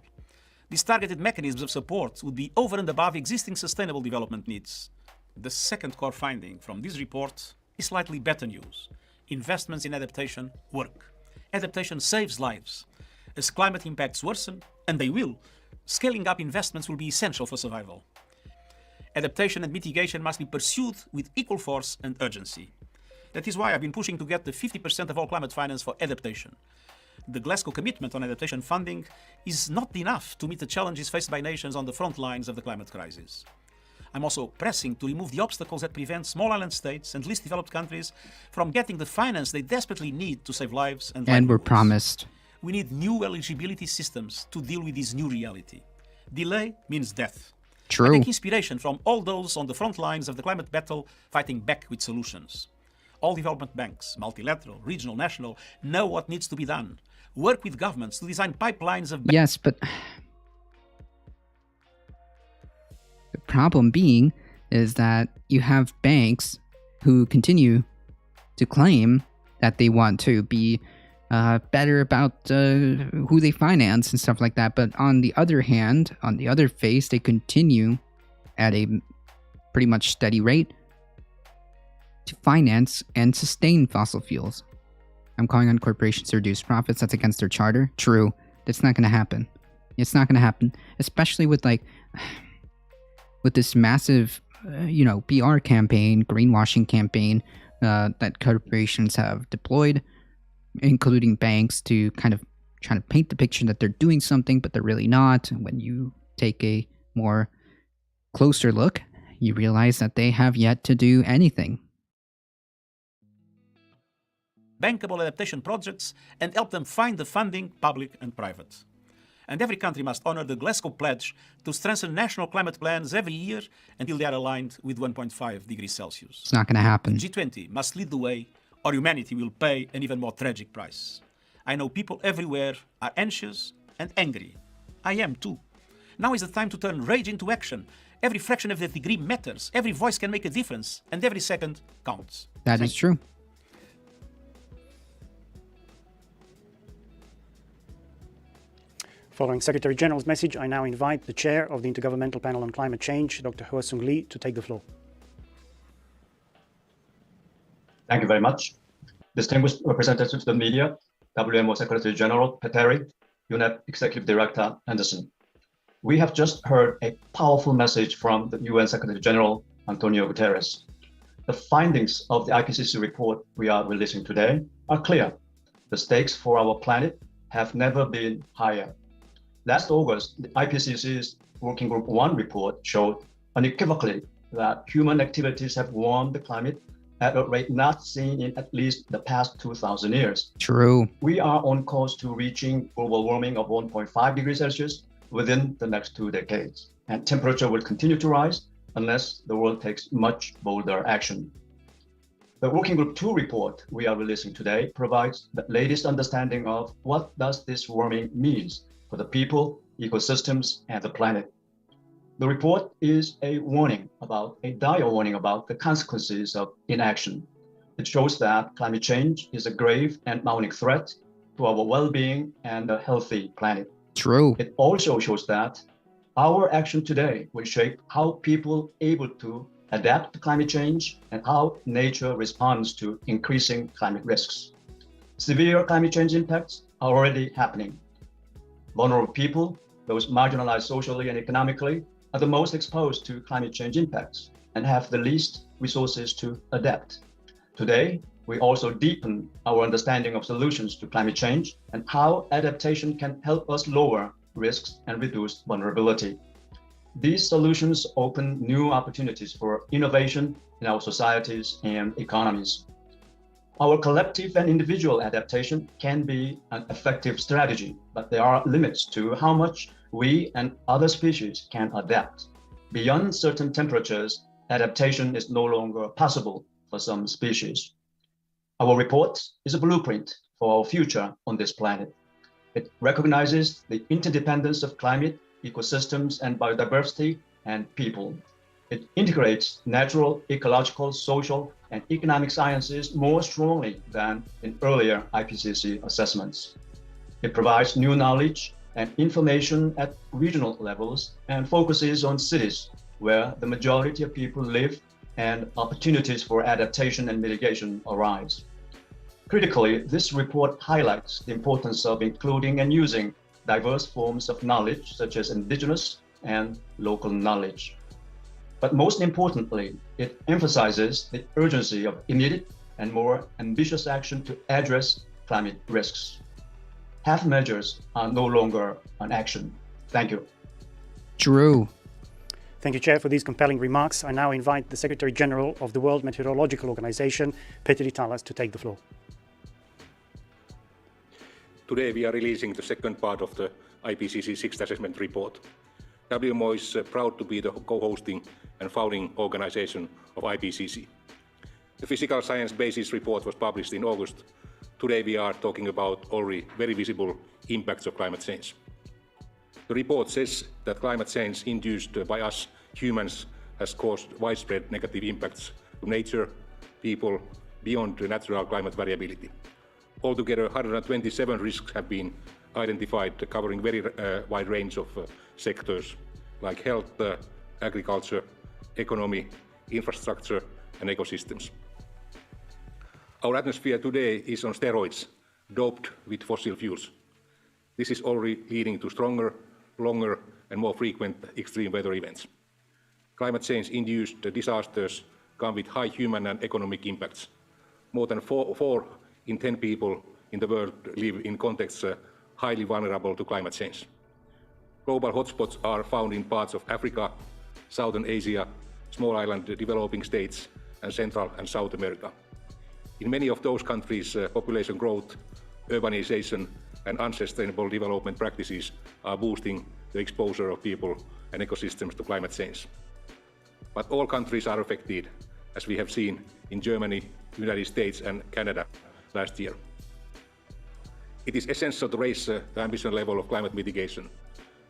These targeted mechanisms of support would be over and above existing sustainable development needs. The second core finding from this report is slightly better news. Investments in adaptation work. Adaptation saves lives. As climate impacts worsen, and they will, scaling up investments will be essential for survival. Adaptation and mitigation must be pursued with equal force and urgency. That is why I've been pushing to get the 50% of all climate finance for adaptation. The Glasgow commitment on adaptation funding is not enough to meet the challenges faced by nations on the front lines of the climate crisis. I'm also pressing to remove the obstacles that prevent small island states and least developed countries from getting the finance they desperately need to save lives and And we're livelihoods. promised. We need new eligibility systems to deal with this new reality. Delay means death. I True. take inspiration from all those on the front lines of the climate battle fighting back with solutions. All development banks, multilateral, regional, national, know what needs to be done. Work with governments to design pipelines of Yes, but the problem being is that you have banks who continue to claim that they want to be better about who they finance and stuff like that. But on the other hand, on the other face, they continue at a pretty much steady rate to finance and sustain fossil fuels. I'm calling on corporations to reduce profits. That's against their charter. True. That's not going to happen. It's not going to happen, especially with with this massive, PR campaign, greenwashing campaign that corporations have deployed, including banks, to kind of trying to paint the picture that they're doing something, but they're really not. When you take a more closer look, you realize that they have yet to do anything. bankable adaptation projects and help them find the funding, public and private. And every country must honor the Glasgow Pledge to strengthen national climate plans every year until they are aligned with 1.5 degrees Celsius. It's not going to happen. G20 must lead the way, or humanity will pay an even more tragic price. I know people everywhere are anxious and angry. I am too. Now is the time to turn rage into action. Every fraction of the degree matters. Every voice can make a difference, and every second counts. That is true. Following Secretary General's message, I now invite the Chair of the Intergovernmental Panel on Climate Change, Dr. Hwa-Sung Lee, to take the floor. Thank you very much. Distinguished representatives of the media, WMO Secretary General Petteri, UNEP Executive Director Anderson. We have just heard a powerful message from the UN Secretary General Antonio Guterres. The findings of the IPCC report we are releasing today are clear. The stakes for our planet have never been higher. Last August, the IPCC's Working Group 1 report showed unequivocally that human activities have warmed the climate at a rate not seen in at least the past 2,000 years. True. We are on course to reaching global warming of 1.5 degrees Celsius within the next 2 decades. And temperature will continue to rise unless the world takes much bolder action. The Working Group 2 report we are releasing today provides the latest understanding of what does this warming means for the people, ecosystems, and the planet. The report is a dire warning about the consequences of inaction. It shows that climate change is a grave and mounting threat to our well-being and a healthy planet. True. It also shows that our action today will shape how people are able to adapt to climate change and how nature responds to increasing climate risks. Severe climate change impacts are already happening. Vulnerable people, those marginalized socially and economically, are the most exposed to climate change impacts and have the least resources to adapt. Today, we also deepen our understanding of solutions to climate change and how adaptation can help us lower risks and reduce vulnerability. These solutions open new opportunities for innovation in our societies and economies. Our collective and individual adaptation can be an effective strategy, but there are limits to how much we and other species can adapt. Beyond certain temperatures, adaptation is no longer possible for some species. Our report is a blueprint for our future on this planet. It recognizes the interdependence of climate, ecosystems, and biodiversity, and people. It integrates natural, ecological, social, and economic sciences more strongly than in earlier IPCC assessments. It provides new knowledge and information at regional levels and focuses on cities where the majority of people live and opportunities for adaptation and mitigation arise. Critically, this report highlights the importance of including and using diverse forms of knowledge, such as indigenous and local knowledge. But most importantly, it emphasizes the urgency of immediate and more ambitious action to address climate risks. Half measures are no longer an action. Thank you. Drew. Thank you, Chair, for these compelling remarks. I now invite the Secretary General of the World Meteorological Organization, Petri Talas, to take the floor. Today we are releasing the second part of the IPCC Sixth Assessment Report. WMO is proud to be the co-hosting and founding organization of IPCC. The Physical Science Basis report was published in August. Today we are talking about already very visible impacts of climate change. The report says that climate change induced by us humans has caused widespread negative impacts to nature, people, beyond the natural climate variability. Altogether, 127 risks have been identified, covering very wide range of sectors like health, agriculture, economy, infrastructure, and ecosystems. Our atmosphere today is on steroids, doped with fossil fuels. This is already leading to stronger, longer, and more frequent extreme weather events. Climate change-induced disasters come with high human and economic impacts. More than 4 in 10 people in the world live in contexts highly vulnerable to climate change. Global hotspots are found in parts of Africa, Southern Asia, small island developing states, and Central and South America. In many of those countries, population growth, urbanization, and unsustainable development practices are boosting the exposure of people and ecosystems to climate change. But all countries are affected, as we have seen in Germany, United States, and Canada last year. It is essential to raise the ambition level of climate mitigation.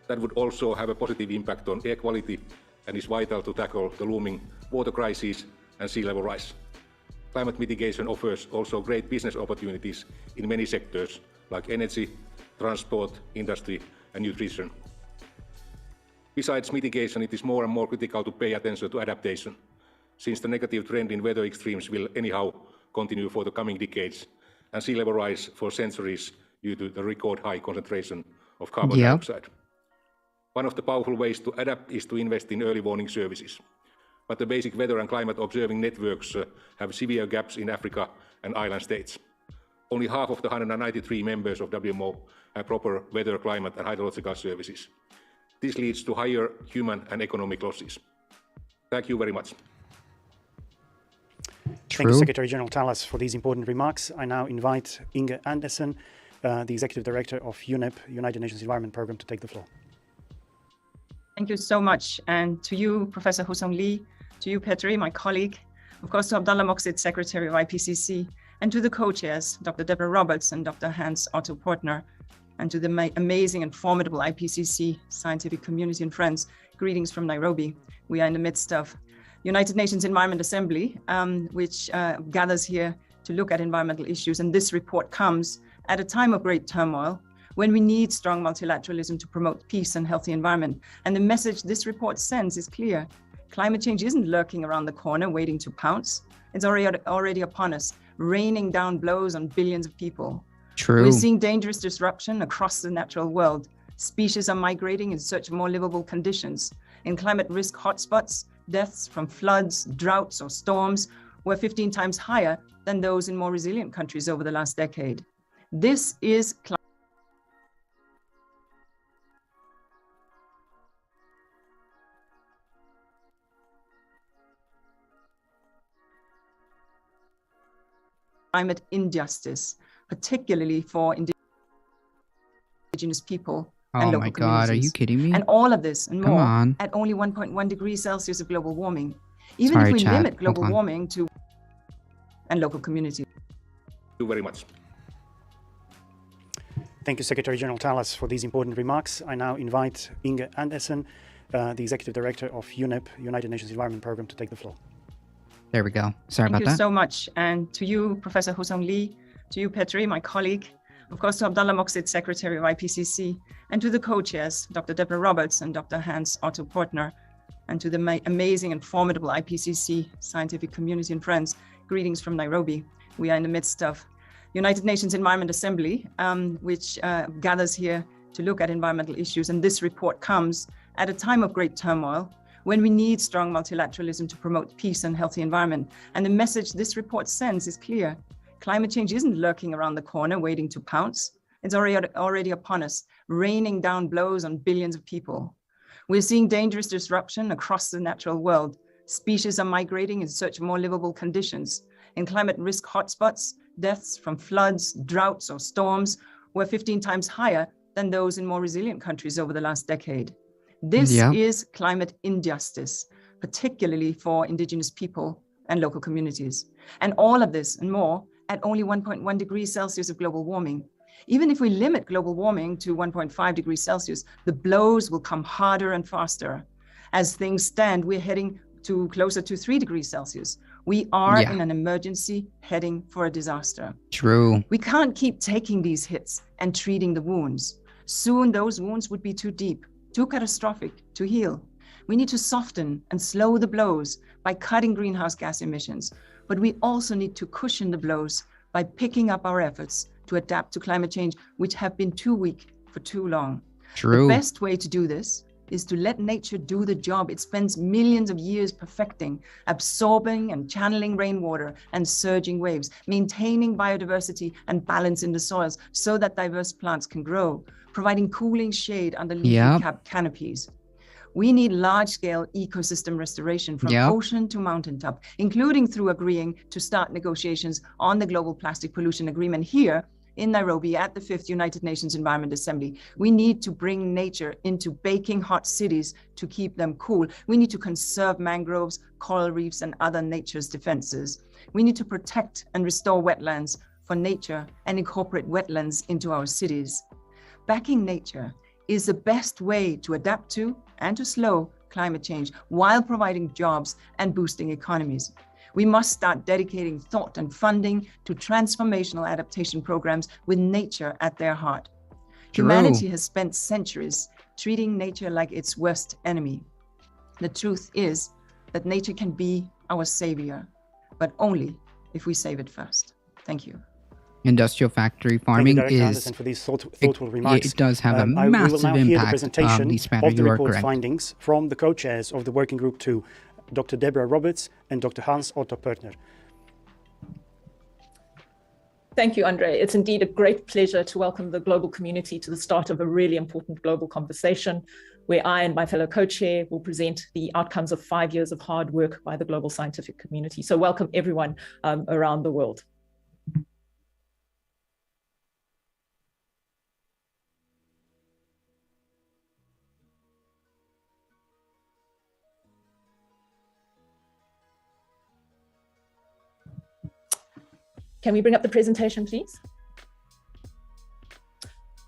That would also have a positive impact on air quality and is vital to tackle the looming water crisis and sea level rise. Climate mitigation offers also great business opportunities in many sectors like energy, transport, industry, and nutrition. Besides mitigation, it is more and more critical to pay attention to adaptation, since the negative trend in weather extremes will anyhow continue for the coming decades, and sea level rise for centuries due to the record high concentration of carbon dioxide. One of the powerful ways to adapt is to invest in early warning services. But the basic weather and climate observing networks have severe gaps in Africa and island states. Only half of the 193 members of WMO have proper weather, climate, and hydrological services. This leads to higher human and economic losses. Thank you very much. Thank you, Secretary General Talas, for these important remarks. I now invite Inge Andersen, the Executive Director of UNEP, United Nations Environment Programme, to take the floor. Thank you so much. And to you, Professor Hoo-Seong Lee, to you, Petri, my colleague, of course, to Abdallah Moqsid, Secretary of IPCC, and to the co-chairs, Dr. Deborah Roberts and Dr. Hans Otto Portner, and to the amazing and formidable IPCC scientific community and friends, greetings from Nairobi. We are in the midst of United Nations Environment Assembly, which gathers here to look at environmental issues. And this report comes at a time of great turmoil, when we need strong multilateralism to promote peace and healthy environment. And the message this report sends is clear. Climate change isn't lurking around the corner waiting to pounce. It's already upon us, raining down blows on billions of people. True. We're seeing dangerous disruption across the natural world. Species are migrating in search of more livable conditions. In climate risk hotspots, deaths from floods, droughts, or storms were 15 times higher than those in more resilient countries over the last decade. This is climate injustice, particularly for indigenous people and local communities. Oh my God, are you kidding me? And all of this and Come more on. at only 1.1 degrees Celsius of global warming. Even Sorry, if we chat. limit global Hold on. warming to and local communities. Thank you very much. Thank you, Secretary General Talas, for these important remarks. I now invite Inge Andersen, the Executive Director of UNEP, United Nations Environment Programme, to take the floor. There we go. Sorry Thank about you that. so much. And to you, Professor Hoo-Seong Lee, to you, Petri, my colleague, of course, to Abdallah Moqsid, Secretary of IPCC, and to the co-chairs, Dr. Deborah Roberts and Dr. Hans Otto Portner, and to the amazing and formidable IPCC scientific community and friends, greetings from Nairobi. We are in the midst of United Nations Environment Assembly, which gathers here to look at environmental issues, and this report comes at a time of great turmoil when we need strong multilateralism to promote peace and healthy environment. And the message this report sends is clear. Climate change isn't lurking around the corner waiting to pounce. It's already upon us, raining down blows on billions of people. We're seeing dangerous disruption across the natural world. Species are migrating in search of more livable conditions. In climate risk hotspots, deaths from floods, droughts, or storms were 15 times higher than those in more resilient countries over the last decade. This is climate injustice, particularly for indigenous people and local communities. And all of this and more at only 1.1 degrees Celsius of global warming. Even if we limit global warming to 1.5 degrees Celsius, the blows will come harder and faster. As things stand, we're heading to closer to 3 degrees Celsius. We are in an emergency heading for a disaster. True. We can't keep taking these hits and treating the wounds. Soon those wounds would be too deep, too catastrophic to heal. We need to soften and slow the blows by cutting greenhouse gas emissions, but we also need to cushion the blows by picking up our efforts to adapt to climate change, which have been too weak for too long. True. The best way to do this is to let nature do the job it spends millions of years perfecting, absorbing and channeling rainwater and surging waves, maintaining biodiversity and balance in the soils so that diverse plants can grow, providing cooling shade under leafy canopies. We need large-scale ecosystem restoration from ocean to mountaintop, including through agreeing to start negotiations on the Global Plastic Pollution Agreement here in Nairobi at the 5th United Nations Environment Assembly. We need to bring nature into baking hot cities to keep them cool. We need to conserve mangroves, coral reefs, and other nature's defenses. We need to protect and restore wetlands for nature and incorporate wetlands into our cities. Backing nature is the best way to adapt to and to slow climate change while providing jobs and boosting economies. We must start dedicating thought and funding to transformational adaptation programs with nature at their heart. Humanity has spent centuries treating nature like its worst enemy. The truth is that nature can be our savior, but only if we save it first. Thank you. Industrial factory farming Thank you, Director is Anderson, for these thoughtful remarks. It does have a We will massive now hear the impact. presentation Lee Spatter, of the you are report's correct. findings from the co-chairs of the Working Group 2, Dr. Deborah Roberts and Dr. Hans Otto Pörtner. Thank you, Andre. It's indeed a great pleasure to welcome the global community to the start of a really important global conversation where I and my fellow co-chair will present the outcomes of 5 years of hard work by the global scientific community. So welcome everyone around the world. Can we bring up the presentation, please?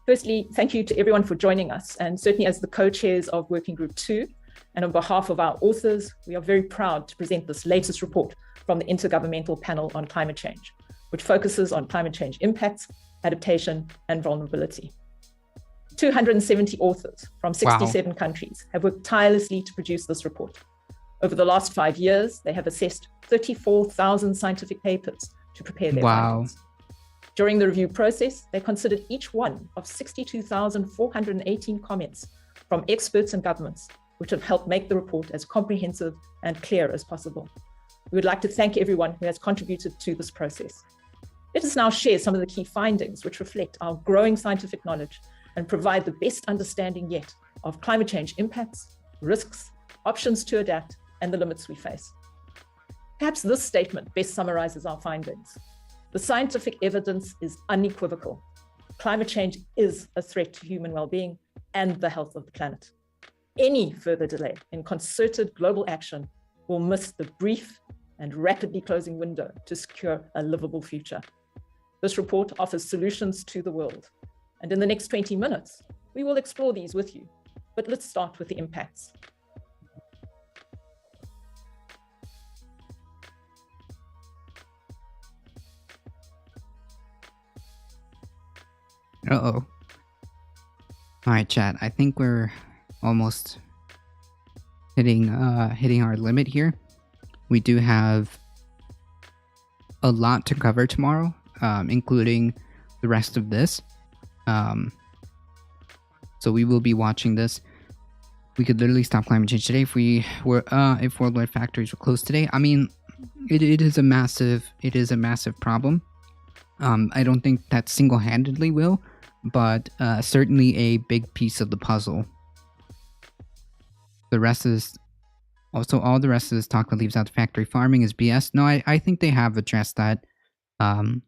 Firstly, thank you to everyone for joining us, and certainly as the co-chairs of Working Group 2, and on behalf of our authors, we are very proud to present this latest report from the Intergovernmental Panel on Climate Change, which focuses on climate change impacts, adaptation, and vulnerability. 270 authors from 67 countries have worked tirelessly to produce this report. Over the last 5 years, they have assessed 34,000 scientific papers to prepare their findings. During the review process, they considered each one of 62,418 comments from experts and governments, which have helped make the report as comprehensive and clear as possible. We would like to thank everyone who has contributed to this process. Let us now share some of the key findings which reflect our growing scientific knowledge and provide the best understanding yet of climate change impacts, risks, options to adapt, and the limits we face. Perhaps this statement best summarizes our findings. The scientific evidence is unequivocal. Climate change is a threat to human well-being and the health of the planet. Any further delay in concerted global action will miss the brief and rapidly closing window to secure a livable future. This report offers solutions to the world. And in the next 20 minutes, we will explore these with you. But let's start with the impacts. Uh-oh. All right, chat. I think we're almost hitting our limit here. We do have a lot to cover tomorrow, including the rest of this. So we will be watching this. We could literally stop climate change today if worldwide factories were closed today. I mean, it is a massive problem. I don't think that single-handedly will, but certainly a big piece of the puzzle. The rest is also all the rest of this talk that leaves out the factory farming is BS. No, I think they have addressed that in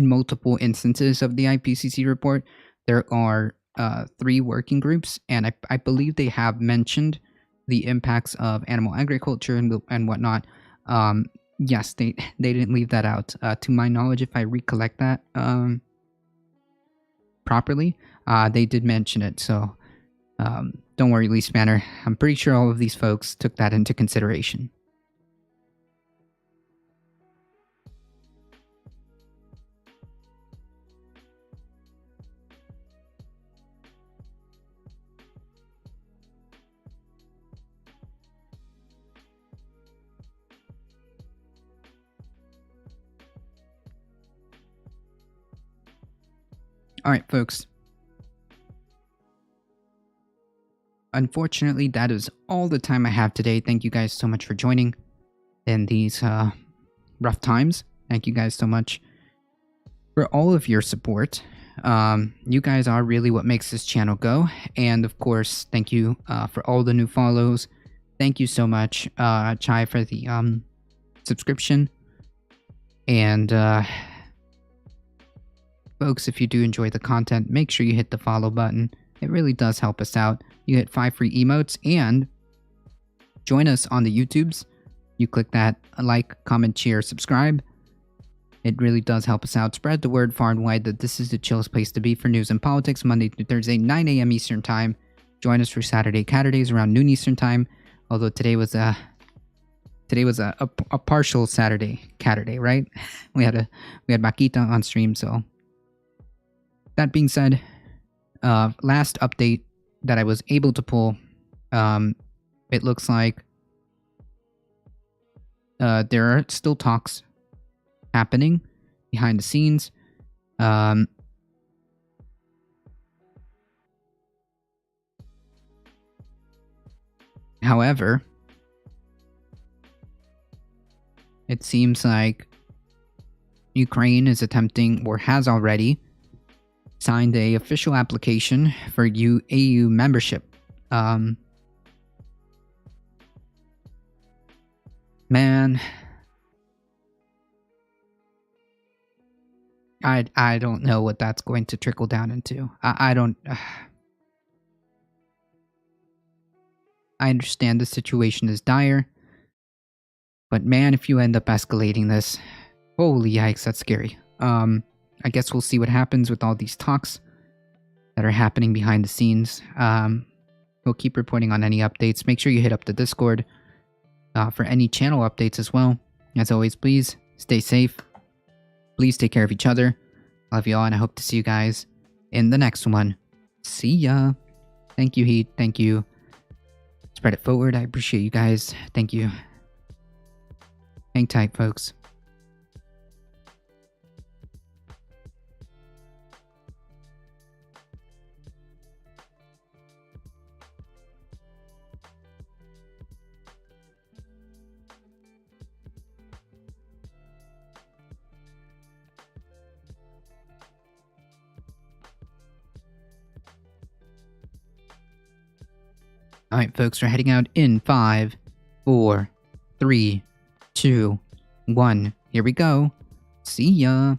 multiple instances of the IPCC report. There are 3 working groups, and I believe they have mentioned the impacts of animal agriculture and whatnot. Yes, they didn't leave that out. To my knowledge, if I recollect that properly, they did mention it. So don't worry, Lee Spanner. I'm pretty sure all of these folks took that into consideration. All right, folks. Unfortunately, that is all the time I have today. Thank you guys so much for joining in these rough times. Thank you guys so much for all of your support. You guys are really what makes this channel go. And of course, thank you for all the new follows. Thank you so much, Chai, for the subscription. And folks, if you do enjoy the content, make sure you hit the follow button. It really does help us out. You get 5 free emotes and join us on the YouTubes. You click that like, comment, share, subscribe. It really does help us out. Spread the word far and wide that this is the chillest place to be for news and politics, Monday through Thursday, 9 a.m. Eastern Time. Join us for Saturday Catterdays around noon Eastern Time. Although today was a partial Saturday Catterday, right? We had Makita on stream, so that being said, last update that I was able to pull, it looks like there are still talks happening behind the scenes. However, it seems like Ukraine is attempting, or has already, signed a official application for EU membership. Man, I don't know what that's going to trickle down into. I understand the situation is dire, but man, if you end up escalating this, holy yikes, that's scary. I guess we'll see what happens with all these talks that are happening behind the scenes. We'll keep reporting on any updates. Make sure you hit up the Discord for any channel updates as well. As always, please stay safe. Please take care of each other. I love you all, and I hope to see you guys in the next one. See ya. Thank you, Heat. Thank you. Spread it forward. I appreciate you guys. Thank you. Hang tight, folks. Alright, folks, we're heading out in 5, 4, 3, 2, 1. Here we go. See ya.